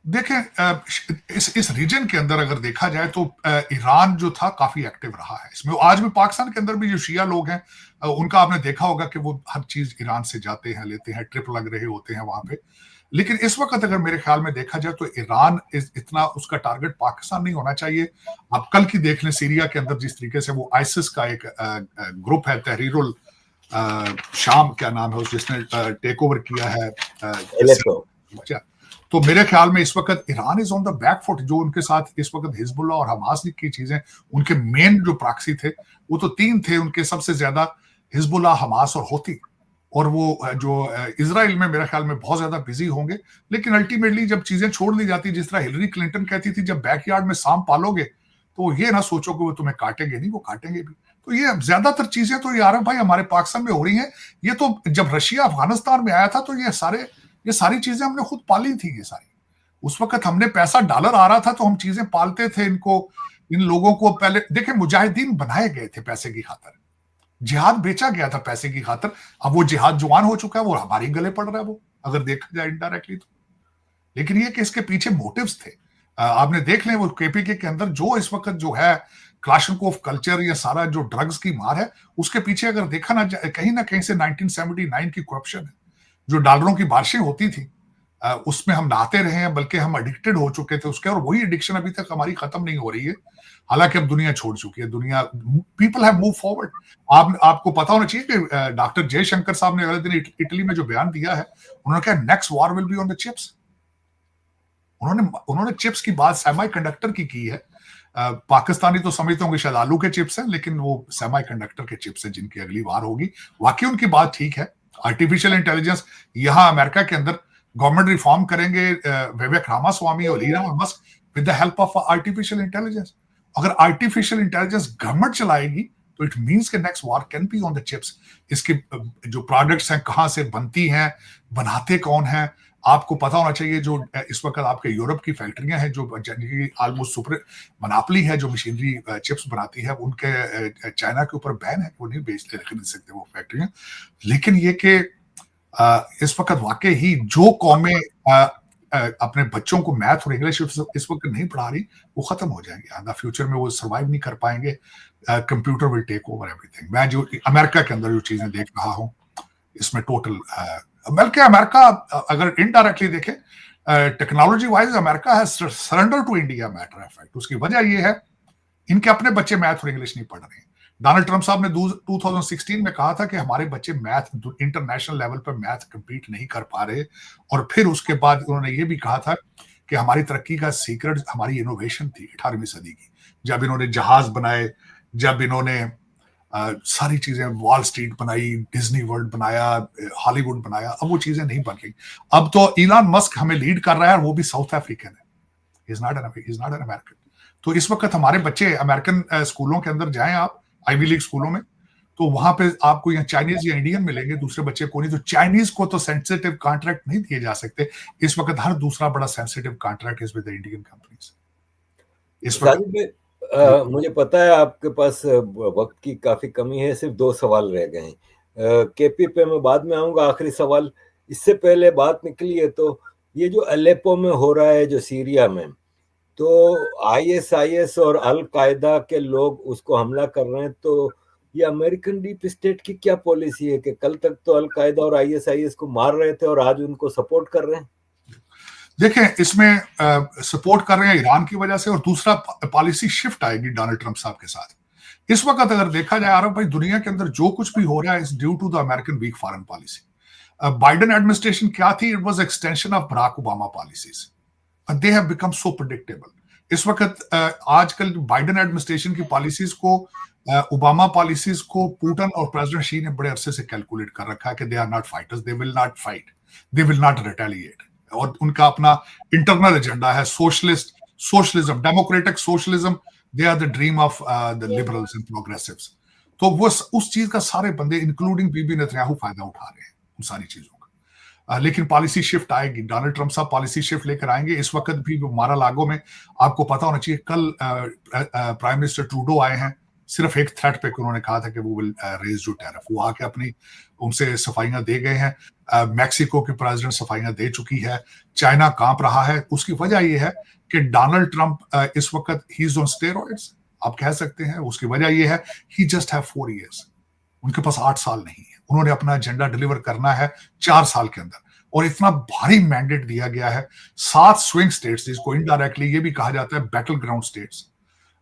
देखें, इस रीजन के अंदर अगर देखा जाए तो ईरान जो था काफी एक्टिव रहा है इसमें। आज भी पाकिस्तान के अंदर भी जो शिया लोग हैं, उनका आपने देखा होगा कि वो हर चीज ईरान से जाते हैं, लेते हैं, ट्रिप लग रहे होते हैं वहां पे। लेकिन इस वक्त अगर मेरे ख्याल में देखा जाए तो ईरान इतना उसका टारगेट पाकिस्तान नहीं होना चाहिए। आप कल की देख लें, सीरिया के अंदर जिस तरीके से वो आइसिस का एक ग्रुप है, तहरीरुल शाम क्या नाम है, जिसने टेक ओवर किया है तो मेरे ख्याल में इस वक्त Iran is on the back foot. जो उनके साथ इस वक्त हिजबुल्ला और हमास की चीजें, उनके मेन जो प्रॉक्सी थे वो तो 3 थे उनके, सबसे ज्यादा हिजबुल्ला, हमास और होती। और वो जो इजराइल में मेरे ख्याल में बहुत ज्यादा बिजी होंगे। लेकिन अल्टीमेटली जब चीजें छोड़ दी जाती, जिस तरह हिलरी क्लिंटन कहती थी, जब बैकयार्ड में सांप पालोगे तो ये ना सोचो कि वो तुम्हें काटेंगे नहीं, वो काटेंगे भी। तो ये ज्यादातर चीजें तो यार भाई हमारे पाकिस्तान में हो रही हैं। ये तो जब रशिया अफगानिस्तान में आया था तो ये सारी चीजें हमने खुद पाली थी। ये सारी उस वक्त हमने पैसा, डॉलर आ रहा था तो हम चीजें पालते थे। इन लोगों को पहले देखे, मुजाहिदीन बनाए गए थे पैसे की खातर, जिहाद बेचा गया था पैसे की खातर। अब वो जिहाद जुआन हो चुका है, वो हमारे गले पड़ रहा है वो, अगर देखा जाए इनडायरेक्टली तो। लेकिन ये कि इसके पीछे मोटिव्स थे। आपने देख लें वो केपीके के अंदर जो इस वक्त जो है क्लाशनकोफ कल्चर, या सारा जो ड्रग्स की मार है, उसके पीछे अगर देखा ना कहीं से 1979 की करप्शन है। जो डॉलरों की बारिशें होती थी उसमें हम नहाते रहे हैं, बल्कि हम एडिक्टेड हो चुके थे उसके, और वही एडिक्शन अभी तक हमारी खत्म नहीं हो रही है। हालांकि अब दुनिया छोड़ चुकी है, दुनिया, पीपल हैव मूव फॉरवर्ड। आपको पता होना चाहिए कि डॉक्टर जयशंकर साहब ने अगले दिन इटली में जो बयान दिया है, उन्होंने कहा next war will be on the chips. उन्होंने चिप्स की बात सेमी कंडक्टर की है। पाकिस्तानी तो समझते होंगे शायद आलू के चिप्स हैं, लेकिन वो सेमी कंडक्टर के चिप्स हैं जिनकी अगली वार होगी। वाकई उनकी बात ठीक है। आर्टिफिशियल इंटेलिजेंस, यहां अमेरिका के अंदर गवर्नमेंट रिफॉर्म करेंगे विवेक रामास्वामी और Elon Musk with the help of artificial intelligence. अगर आर्टिफिशियल इंटेलिजेंस गवर्नमेंट चलाएगी तो इट मींस के next war can be on the chips. इसके जो प्रोडक्ट्स हैं, कहां से बनती हैं, बनाते कौन हैं, आपको पता होना चाहिए। जो इस वक्त आपके यूरोप की फैक्ट्रियां हैं जो ऑलमोस्ट सुपर मोनोपोली है, जो मशीनरी चिप्स बनाती है, उनके चाइना के ऊपर बैन है, वो नहीं बेचते, खरीद सकते वो फैक्ट्रियां। लेकिन ये कि इस वक्त वाकई ही जो कौमें अपने बच्चों को मैथ और इंग्लिश इस वक्त नहीं पढ़ा रही, वो खत्म हो जाएंगे। इन द फ्यूचर में वो सर्वाइव नहीं कर पाएंगे। Computer will take over everything. मैं जो अमेरिका के अंदर जो चीजें देख रहा हूं, इसमें टोटल, बल्कि अमेरिका अगर इनडायरेक्टली देखे, टेक्नोलॉजी वाइज अमेरिका है surrender to India matter of fact. उसकी वजह यह है इनके अपने बच्चे मैथ और इंग्लिश नहीं पढ़ रहे हैं। डोनाल्ड ट्रंप साहब ने 2016 में कहा था कि हमारे बच्चे मैथ इंटरनेशनल लेवल पर मैथ कंपीट नहीं कर पा रहे, और फिर उसके बाद उन्होंने ये भी कहा था कि हमारी तरक्की का सीक्रेट हमारी इनोवेशन थी 18वीं सदी की, जब इन्होंने जहाज बनाए, जब इन्होंने सारी चीजें, वॉल स्ट्रीट बनाई, डिज्नी वर्ल्ड बनाया, हॉलीवुड बनाया। अब वो चीजें नहीं बन रही। अब तो इलॉन मस्क हमें लीड कर रहा है, और वो भी साउथ अफ्रीकन है, इज नॉट एन अमेरिकन। तो इस वक्त हमारे बच्चे अमेरिकन स्कूलों के अंदर जाएं आप, आईवी लीग स्कूलों में, तो वहां पे आपको यहाँ चाइनीज या इंडियन मिलेंगे, दूसरे बच्चे को नहीं। तो चाइनीज को तो सेंसिटिव कॉन्ट्रैक्ट नहीं दिए जा सकते। इस वक्त हर दूसरा बड़ा sensitive contract is with the Indian companies इस वक्त। मुझे पता है आपके पास वक्त की काफी कमी है, सिर्फ 2 सवाल रह गए हैं। केपी पे मैं बाद में आऊंगा। आखिरी सवाल, इससे पहले बात निकली है तो ये जो अलेप्पो में हो रहा है, जो सीरिया में, तो आईएसआईएस और अल कायदा के लोग उसको हमला कर रहे हैं, तो ये अमेरिकन डीप स्टेट की क्या पॉलिसी है कि कल तक तो अल कायदा और आईएसआईएस को मार रहे थे और आज उनको सपोर्ट कर रहे हैं? देखें, इसमें सपोर्ट कर रहे हैं ईरान की वजह से, और दूसरा पॉलिसी शिफ्ट आएगी डोनाल्ड ट्रंप साहब के साथ। इस वक्त अगर देखा जाए आरब भाई, दुनिया के अंदर जो कुछ भी हो रहा है is due to the American weak foreign policy. Biden administration क्या थी? It was extension of Barack Obama policies, they have become so predictable. इस वक्त आजकल बाइडेन एडमिनिस्ट्रेशन की पॉलिसीज को ओबामा पॉलिसीज को पुतिन और प्रेसिडेंट शी ने बड़े अरसे से कैलकुलेट कर रखा है कि they are not fighters, they will not fight, they will not retaliate, और उनका अपना इंटरनल एजेंडा है socialism, democratic socialism. They are the dream of the liberals and progressives. तो वो उस चीज का सारे बंदे इंक्लूडिंग बीबी नेतन्याहू फायदा उठा रहे हैं उन सारी चीजों का। लेकिन पॉलिसी शिफ्ट आएगी, डोनाल्ड ट्रंप साहब पॉलिसी शिफ्ट लेकर आएंगे। इस वक्त भी मारा लागो में आपको पता होना चाहिए, कल प्राइम मिनिस्टर ट्रूडो आए हैं, सिर्फ एक थ्रेट पे उन्होंने कहा था कि वो विल रेज यू टैरिफ। वो आके अपनी उनसे सफाइयां दे गए हैं। मैक्सिको की प्रेसिडेंट सफाइयां दे चुकी है। चाइना कांप रहा है। उसकी वजह यह है कि डोनाल्ड ट्रंप इस वक्त ही इज ऑन स्टेरॉइड्स, आप कह सकते हैं। उसकी वजह यह है ही जस्ट हैव 4 years, उनके पास 8 साल नहीं है। उन्होंने अपना एजेंडा डिलीवर करना है 4 साल के अंदर, और इतना भारी मैंडेट दिया गया है। 7 स्विंग स्टेट्स, जिसको इनडायरेक्टली ये भी कहा जाता है बैटल ग्राउंड स्टेट्स,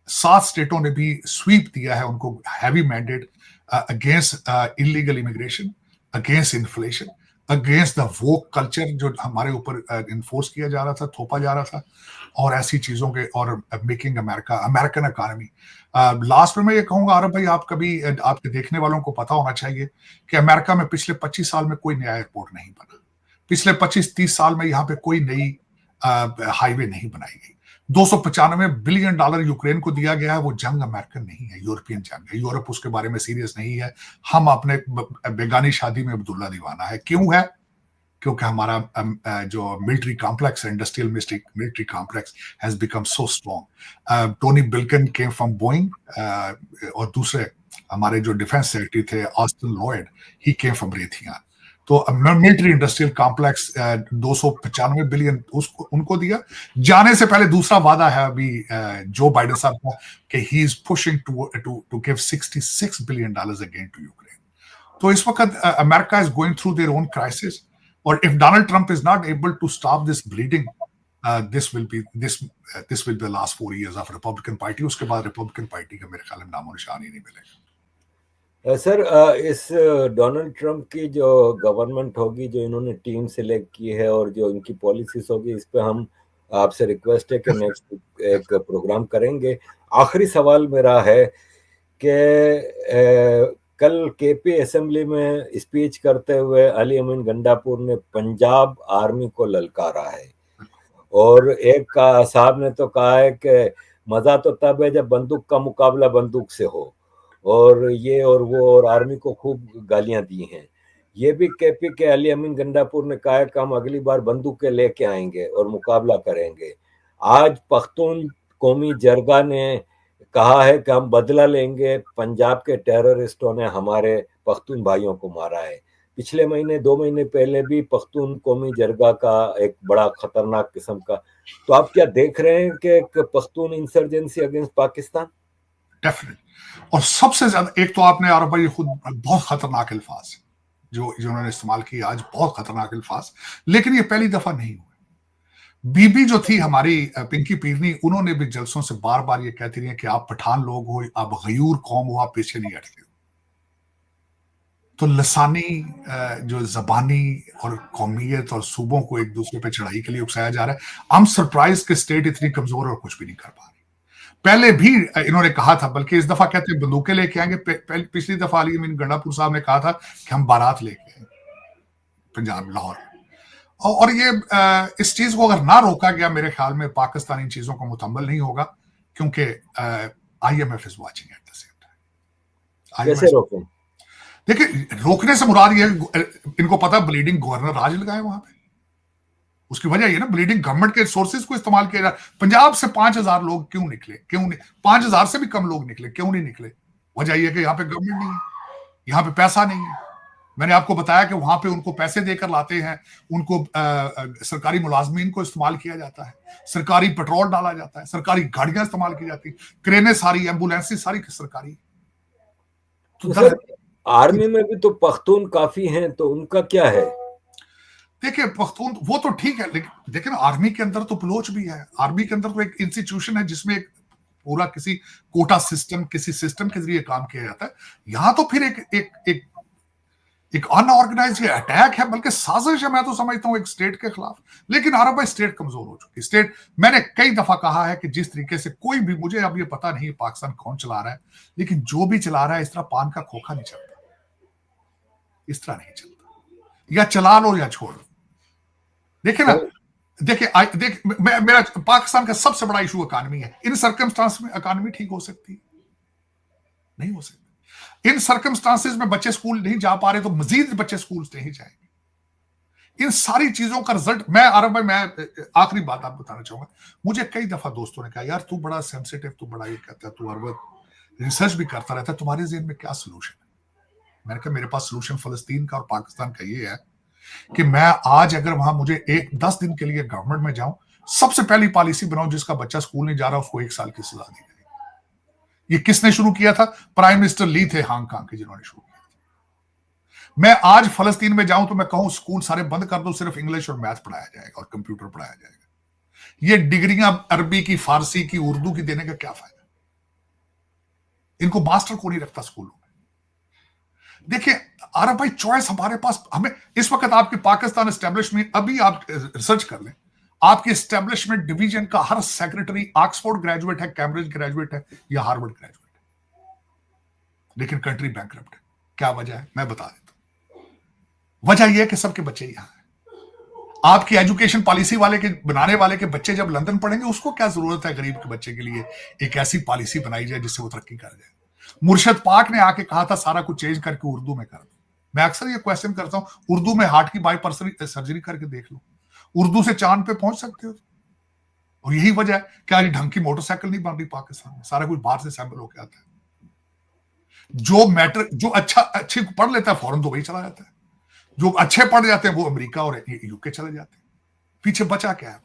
7 स्टेटों ने भी स्वीप दिया है उनको heavy mandate against illegal immigration, against inflation, against the woke culture जो हमारे ऊपर इन्फोर्स किया जा रहा था, थोपा जा रहा था, और ऐसी चीजों के, और making America, American economy. Last में मैं ये कहूंगा आरब भाई, आप कभी आपके देखने वालों को पता होना चाहिए कि अमेरिका में पिछले 25 साल में कोई नया एयरपोर्ट नहीं बना। पिछले 25-30 साल में यहाँ पे कोई नई हाईवे नहीं बनाई गई। $295 बिलियन यूक्रेन को दिया गया है। वो जंग अमेरिकन नहीं है, यूरोपियन जंग है। यूरोप उसके बारे में सीरियस नहीं है। हम अपने बेगानी शादी में अब्दुल्ला दीवाना है। क्यों है? क्योंकि हमारा जो मिलिट्री कॉम्प्लेक्स है, industrial military complex has become so strong. Tony Blinken came from Boeing, और दूसरे हमारे जो डिफेंस सेक्रेटरी थे Austin Lloyd, he came from Raytheon. तो मिलिट्री इंडस्ट्रियल कॉम्प्लेक्स 295 बिलियन उसको उनको दिया। जाने से पहले दूसरा वादा है अभी जो बाइडेन साहब का, कि he is pushing to give $66 billion again to Ukraine. तो इस वक्त America is going through their own crisis, और if Donald Trump is not able to stop this bleeding, this will be the last 4 years of Republican party. उसके बाद रिपब्लिकन पार्टी का मेरे ख्याल में नामो निशान ही नहीं मिलेगा। सर, इस डोनाल्ड ट्रंप की जो गवर्नमेंट होगी, जो इन्होंने टीम सिलेक्ट की है और जो इनकी पॉलिसीज होगी, इस पे हम आपसे रिक्वेस्ट है कि नेक्स्ट एक प्रोग्राम करेंगे। आखिरी सवाल मेरा है कि कल केपी असेंबली में स्पीच करते हुए अली अमीन गंडापुर ने पंजाब आर्मी को ललकारा है, और एक साहब ने तो कहा है कि मजा तो तब है जब बंदूक का मुकाबला बंदूक से हो, और ये और वो, और आर्मी को खूब गालियां दी हैं। ये भी केपी के अली अमीन गंडापुर ने कहा है कि हम अगली बार बंदूकें लेके आएंगे और मुकाबला करेंगे। आज पख्तून कौमी जरगा ने कहा है कि हम बदला लेंगे, पंजाब के टेररिस्टों ने हमारे पख्तून भाइयों को मारा है। पिछले महीने 2 महीने पहले भी पख्तून कौमी जरगा का एक बड़ा खतरनाक किस्म का, तो आप क्या देख रहे हैं कि Pakhtun insurgency against Pakistan? Definitely. और सबसे ज्यादा, एक तो आपने आरब भाई खुद बहुत खतरनाक अल्फाज जो उन्होंने इस्तेमाल किए आज, बहुत खतरनाक अल्फाज, लेकिन ये पहली दफा नहीं हुआ। बीबी जो थी हमारी पिंकी पीरनी, उन्होंने भी जलसों से बार बार ये कहती रही कि आप पठान लोग हो, आप गयूर कौम हो, आप पीछे नहीं हटते हो। तो लसानी जो जबानी और कौमियत और सूबों को एक दूसरे पे चढ़ाई के लिए उकसाया जा रहा है। हम सरप्राइज के स्टेट इतनी कमजोर और कुछ भी नहीं कर पा रही। पहले भी इन्होंने कहा था, बल्कि इस दफा कहते हैं बंदूकें लेके आएंगे। पिछली दफा अली अमीन गंडापुर साहब ने कहा था कि हम बारात लेके आए पंजाब, लाहौर। और ये इस चीज को अगर ना रोका गया, मेरे ख्याल में पाकिस्तान इन चीजों को मुतम्मल नहीं होगा, क्योंकि IMF is watching at the same time. कैसे रोकें? देखिए, रोकने से मुराद ये, इनको पता ब्लीडिंग गवर्नर राज लगाए वहां पे। उसकी वजह ये ना, ब्लीडिंग गवर्नमेंट के सोर्सेज को इस्तेमाल किया जा रहा। पंजाब से 5,000 लोग क्यों निकले? क्यों नहीं 5,000 से भी कम लोग निकले? क्यों नहीं निकले? वजह यह कि यहाँ पे गवर्नमेंट नहीं है, यहाँ पे पैसा नहीं है। मैंने आपको बताया कि वहां पे उनको पैसे देकर लाते हैं, उनको सरकारी मुलाजमीन को इस्तेमाल किया जाता है, सरकारी पेट्रोल डाला जाता है, सरकारी गाड़ियां इस्तेमाल की जाती, क्रेनें सारी, एम्बुलेंसें सारी सरकारी। तो सर, आर्मी में भी तो पख्तून काफी हैं, तो उनका क्या है? देखिए, पख्तून वो तो ठीक है, लेकिन देखिए ना, आर्मी के अंदर तो बलोच भी है। आर्मी के अंदर तो एक इंस्टीट्यूशन है जिसमें एक पूरा किसी कोटा सिस्टम, किसी सिस्टम के जरिए काम किया जाता है। यहां तो फिर एक अनऑर्गेनाइज अटैक है, बल्कि साजिश है मैं तो समझता हूं एक स्टेट के खिलाफ। लेकिन अरब भाई स्टेट कमजोर हो चुकी स्टेट। मैंने कई दफा कहा है कि जिस तरीके से कोई भी, मुझे अब ये पता नहीं पाकिस्तान कौन चला रहा है, लेकिन जो भी चला रहा है इस तरह पान का खोखा नहीं चलता, इस तरह नहीं चलता। या चला लो या छोड़ लो। देखिए ना, देखिए मेरा पाकिस्तान का सबसे बड़ा इशू इकॉनमी है। इन सर्कमस्टांस में इकॉनमी ठीक हो सकती है? नहीं हो सकती। इन सर्कमस्टांसेस में बच्चे स्कूल नहीं जा पा रहे तो मजीद बच्चे स्कूल नहीं जाएंगे। इन सारी चीजों का रिजल्ट, मैं अरब भाई, मैं आखिरी बात आप बताना चाहूंगा। मुझे कई दफा दोस्तों ने कहा, यार तू बड़ा सेंसिटिव, तू बड़ा ये कहता है, तू अरब रिसर्च भी करता रहता है, तुम्हारे जेहन में क्या सोल्यूशन है? मैंने कहा मेरे पास सोल्यूशन फलस्तीन का और पाकिस्तान का ये है कि मैं आज अगर वहां मुझे 10 दिन के लिए गवर्नमेंट में जाऊं, सबसे पहली पॉलिसी बनाऊं जिसका बच्चा स्कूल नहीं जा रहा उसको 1 साल की सजा दी गई। ये किसने शुरू किया था? प्राइम मिनिस्टर ली थे हांगकांग के, जिन्होंने शुरू किया। मैं आज फलस्तीन में जाऊं तो मैं कहूं स्कूल सारे बंद कर दो, सिर्फ इंग्लिश और मैथ पढ़ाया जाएगा और कंप्यूटर पढ़ाया जाएगा। ये डिग्रियां अरबी की, फारसी की, उर्दू की देने का क्या फायदा? इनको मास्टर को नहीं रखता स्कूलों में। देखिए अरब भाई, चॉइस हमारे पास, हमें इस वक्त आपकी पाकिस्तान एस्टेब्लिशमेंट, अभी आप रिसर्च कर लें, आपकी एस्टेब्लिशमेंट डिवीजन का हर सेक्रेटरी ऑक्सफोर्ड ग्रेजुएट है, कैम्ब्रिज ग्रेजुएट है या हार्वर्ड ग्रेजुएट है, लेकिन कंट्री बैंकरप्ट है। क्या वजह है? मैं बता देता हूं। वजह यह है कि सबके बच्चे यहां हैं। आपकी एजुकेशन पॉलिसी वाले के, बनाने वाले के बच्चे जब लंदन पढ़ेंगे, उसको क्या जरूरत है गरीब के बच्चे के लिए एक ऐसी पॉलिसी बनाई जाए जिससे वो तरक्की कर जाए? मुर्शद पाक ने आके कहा था सारा कुछ चेंज करके उर्दू में कर दो। मैं अक्सर ये क्वेश्चन करता हूं, उर्दू में हार्ट की बाईपास सर्जरी करके देख लो, उर्दू से चांद पे पहुंच सकते हो। और यही वजह है कि आज ढंग की मोटरसाइकिल नहीं बन रही पाकिस्तान में, सारा कुछ बाहर से सैंपल होकर आता है। जो मैटर, जो अच्छे पढ़ लेता है फौरन दुबई चला जाता है, जो अच्छे पढ़ जाते हैं वो अमेरिका और यूके चले जाते हैं। पीछे बचा क्या है?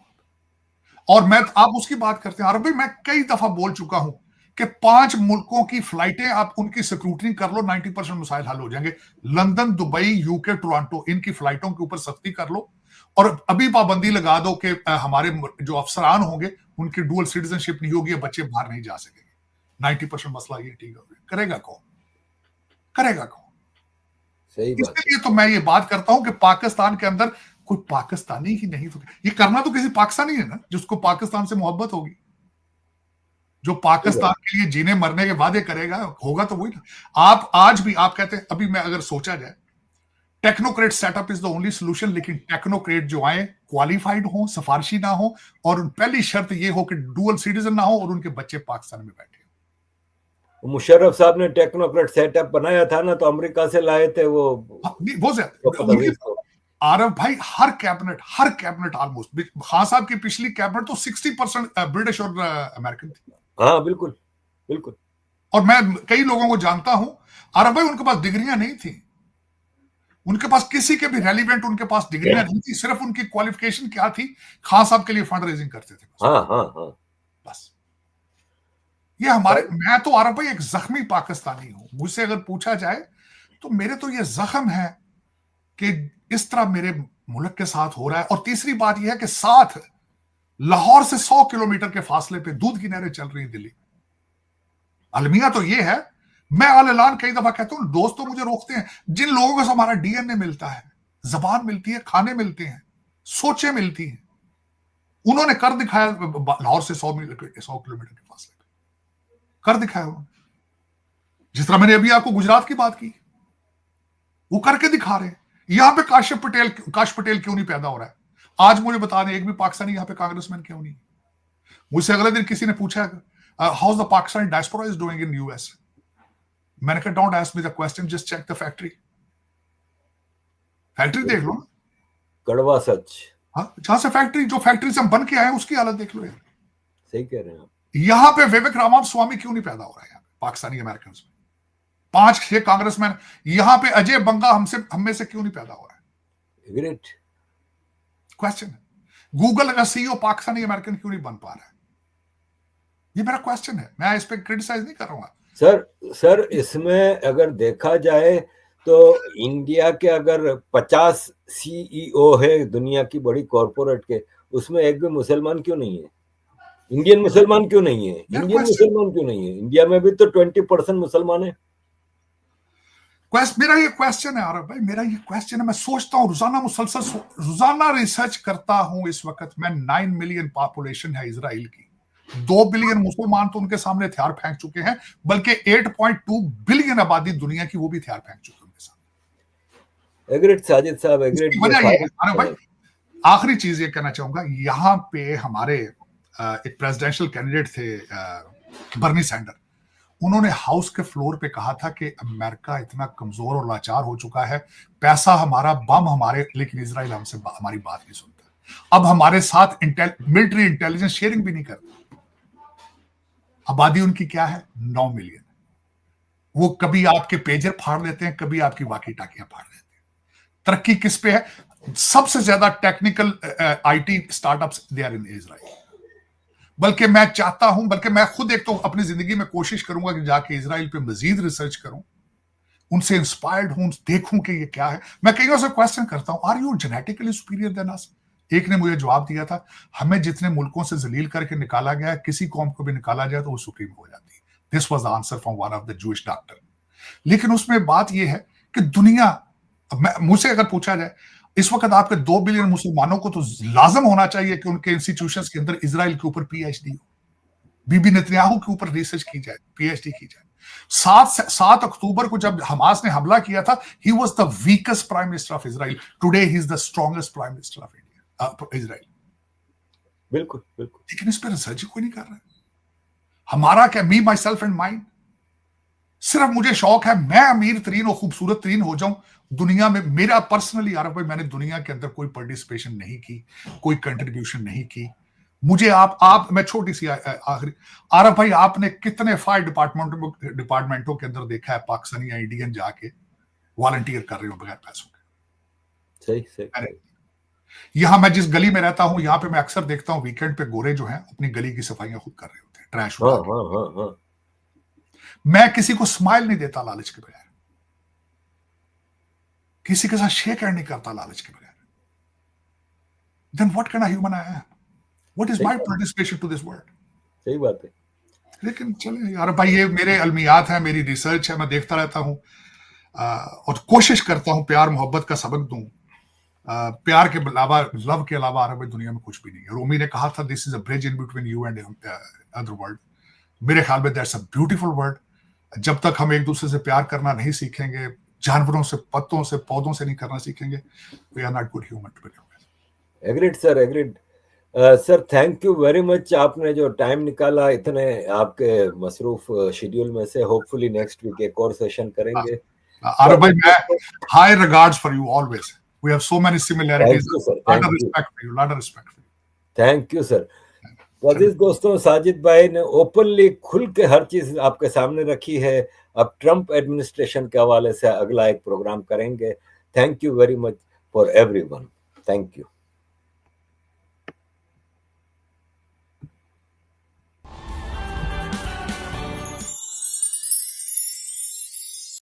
और मैं, आप उसकी बात करते हैं अरबी, मैं कई दफा बोल चुका हूं कि 5 मुल्कों की फ्लाइटें आप उनकी सिक्योरिटी कर लो, 90% मसाइल हल हो जाएंगे। लंदन, दुबई, यूके, टोरंटो, इनकी फ्लाइटों के ऊपर सख्ती कर लो और अभी पाबंदी लगा दो कि हमारे जो अफसरान होंगे उनकी डुअल सिटीजनशिप नहीं होगी, बच्चे बाहर नहीं जा सकेंगे। 90% मसला ये ठीक हो गया। करेगा कौन? करेगा कौन? सही बात है। इसलिए तो मैं ये बात करता हूं कि पाकिस्तान के अंदर कोई पाकिस्तानी ही नहीं, तो ये करना तो किसी पाकिस्तानी है ना, जिसको पाकिस्तान से मोहब्बत होगी, जो पाकिस्तान के लिए जीने मरने के वादे करेगा, होगा तो वही ना। आप आज भी, आप कहते हैं, अभी मैं अगर सोचा जाए, technocrat setup is the only solution, लेकिन टेक्नोक्रेट जो आए क्वालिफाइड हो, सिफारिशी ना हो, और पहली शर्त यह हो कि डुअल सिटीजन ना हो और उनके बच्चे पाकिस्तान में बैठे हो। मुशर्रफ साहब ने टेक्नोक्रेट सेटअप बनाया था ना, तो अमेरिका से लाए थे वो आरब भाई, हर कैबिनेट ऑलमोस्ट, खान साहब की पिछली कैबिनेट तो 60% ब्रिटिश और अमेरिकन थी। हाँ बिल्कुल बिल्कुल। और मैं कई लोगों को जानता हूं अरब भाई, उनके पास डिग्रियां नहीं थी, उनके पास किसी के भी रेलिवेंट, उनके पास डिग्रियां नहीं थी, सिर्फ उनकी क्वालिफिकेशन क्या थी, खान साहब के लिए फंड रेजिंग करते थे। हाँ हाँ हाँ, बस ये हमारे, मैं तो अरब भाई एक जख्मी पाकिस्तानी हूं। मुझसे अगर पूछा जाए तो मेरे तो ये जख्म है कि इस तरह मेरे मुल्क के साथ हो रहा है। और तीसरी बात यह है कि साथ लाहौर से 100 किलोमीटर के फासले पे दूध की नहरें चल रही दिल्ली। अलमिया तो ये है, मैं अल-ऐलान कई दफा कहता हूं, दोस्त तो मुझे रोकते हैं, जिन लोगों से हमारा डीएनए मिलता है, जबान मिलती है, खाने मिलते हैं, सोचें मिलती हैं, उन्होंने कर दिखाया लाहौर से 100 किलोमीटर के फासले पे, कर दिखाया उन्होंने। जिस तरह मैंने अभी आपको गुजरात की बात की, वो करके दिखा रहे हैं। यहां पे काश पटेल क्यों नहीं पैदा हो रहा है? आज मुझे बता दें, एक भी पाकिस्तानी यहां पे कांग्रेसमैन क्यों नहीं? मुझसे अगले दिन किसी ने पूछा, how the Pakistani diaspora is doing in US. मैंने कहा, don't ask me the question, just check the factory देख लो। कड़वा सच। हाँ, जहां से फैक्ट्री, जो फैक्ट्री से हम बन के आए उसकी हालत देख लो यार। सही कह रहे हैं आप। यहां पे विवेक रामा स्वामी क्यों नहीं पैदा हो रहा है यहाँ पे पाकिस्तानी अमेरिकन में? 5-6 कांग्रेसमैन। यहां पे अजय बंगा हम में से क्यों नहीं पैदा हो रहा है? ग्रेट क्वेश्चन है। गूगल का सीईओ पाकिस्तानी अमेरिकन क्यों नहीं बन पा रहा है? ये मेरा क्वेश्चन है, मैं इस पे क्रिटिसाइज नहीं कर रहा हूं। सर इसमें अगर देखा जाए तो इंडिया के अगर 50 सीईओ है दुनिया की बड़ी कॉरपोरेट के, उसमें एक भी मुसलमान क्यों नहीं है? इंडियन मुसलमान क्यों नहीं है? इंडिया में भी तो 20% मुसलमान है। मेरा ये क्वेश्चन है आरब भाई, मेरा ये क्वेश्चन है, मैं सोचता हूँ रोजाना, मुसलसल रोजाना रिसर्च करता हूँ। इस वक्त मैं 9 मिलियन पॉपुलेशन है इसराइल की, 2 बिलियन मुसलमान तो उनके सामने हथियार फेंक चुके हैं, बल्कि 8.2 बिलियन आबादी दुनिया की वो भी हथियार फेंक चुके हैं उनके सामने। एग्रीड साजिद साहब, एग्रीड। इसकी वजह ये है आरब भाई, आखिरी चीज ये कहना चाहूंगा, यहाँ पे हमारे एक प्रेसिडेंशियल कैंडिडेट थे बर्नी सैंडर, उन्होंने हाउस के फ्लोर पे कहा था कि अमेरिका इतना कमजोर और लाचार हो चुका है, पैसा हमारा, बम हमारे, लेकिन इजराइल हमसे हमारी बात नहीं सुनता। अब हमारे साथ मिलिट्री इंटेलिजेंस शेयरिंग भी नहीं करता। आबादी उनकी क्या है? 9 मिलियन। वो कभी आपके पेजर फाड़ लेते हैं, कभी आपकी वाकी टाकियां फाड़ लेते हैं। तरक्की किस पे है? सबसे ज्यादा technical IT startups they are in Israel. बल्कि मैं चाहता हूं, बल्कि मैं खुद एक तो अपनी जिंदगी में कोशिश करूंगा कि जाके इजराइल पे मजीद रिसर्च करूं, उनसे इंस्पायर्ड हूं, देखूं कि ये क्या है। मैं कई से क्वेश्चन करता हूं, are you genetically superior than us? एक ने मुझे जवाब दिया था, हमें जितने मुल्कों से जलील करके निकाला गया, किसी कौम को भी निकाला जाए तो वो सुप्रीम हो जाती है। This was the answer from one of the Jewish doctor. लेकिन उसमें बात यह है कि दुनिया, मुझसे अगर पूछा जाए, इस वक्त आपके 2 बिलियन मुसलमानों को तो लाजम होना चाहिए कि उनके इंस्टीट्यूशंस के अंदर इजराइल के ऊपर पीएचडी हो, बीबी नेतन्याहू के ऊपर रिसर्च की जाए, पीएचडी की जाए। 7 अक्टूबर को जब हमास ने हमला किया था, he was the weakest prime minister of Israel. Today he is the strongest prime minister of India, Israel. बिल्कुल बिल्कुल। लेकिन इस पर रिसर्च कोई नहीं कर रहा है। हमारा क्या, मी माई सेल्फ एंड माइंड, सिर्फ मुझे शौक है मैं अमीर तरीन और खूबसूरत तरीन हो जाऊं दुनिया में। मेरा पर्सनली आरब भाई, मैंने दुनिया के अंदर कोई पार्टिसिपेशन नहीं की, कोई कंट्रीब्यूशन नहीं की। मुझे आप मैं छोटी सी आखिरी, आरब भाई, आपने कितने फायर डिपार्टमेंटों के अंदर देखा है पाकिस्तानी या इंडियन जाके वॉलंटियर कर रहे हो बगैर पैसों के? सही सही। यहां मैं जिस गली में रहता हूं, यहां पे मैं अक्सर देखता हूं वीकेंड पे गोरे जो हैं अपनी गली की सफाइयां खुद कर रहे होते हैं, ट्रैश उठा के। हाँ। मैं किसी को स्माइल नहीं देता लालच के बगैर, किसी के साथ शेक हैंड नहीं करता लालच के बगैर। Then what kind of human I am? What is my participation to this world? सही बात है। लेकिन चले यार भाई, ये मेरे अलमियात है, मेरी रिसर्च है, मैं देखता रहता हूं और कोशिश करता हूं प्यार मोहब्बत का सबक दूं। प्यार के अलावा, लव के अलावा अरब दुनिया में कुछ भी नहीं है। रोमी ने कहा था, this is a bridge in between you and other world. मेरे ख्याल में दैट्स अ ब्यूटीफुल वर्ड। जब तक हम एक दूसरे से प्यार करना नहीं सीखेंगे, जानवरों से, पत्तों से, पौधों से नहीं करना सीखेंगे, we are not good human to begin with. Agreed sir, agreed. Sir thank you very much, आपने जो टाइम निकाला इतने आपके मसरूफ शेड्यूल में से। होपफुली नेक्स्ट वीक एक और सेशन करेंगे। आरब भाई, मैं high regards for you always. We have so many similarities. Lot of respect for you, lot of respect for you. Thank you sir. तो अजीज दोस्तों, साजिद भाई ने ओपनली खुल के हर चीज आपके सामने रखी है। अब ट्रंप एडमिनिस्ट्रेशन के हवाले से अगला एक प्रोग्राम करेंगे। Thank you very much for everyone. Thank you.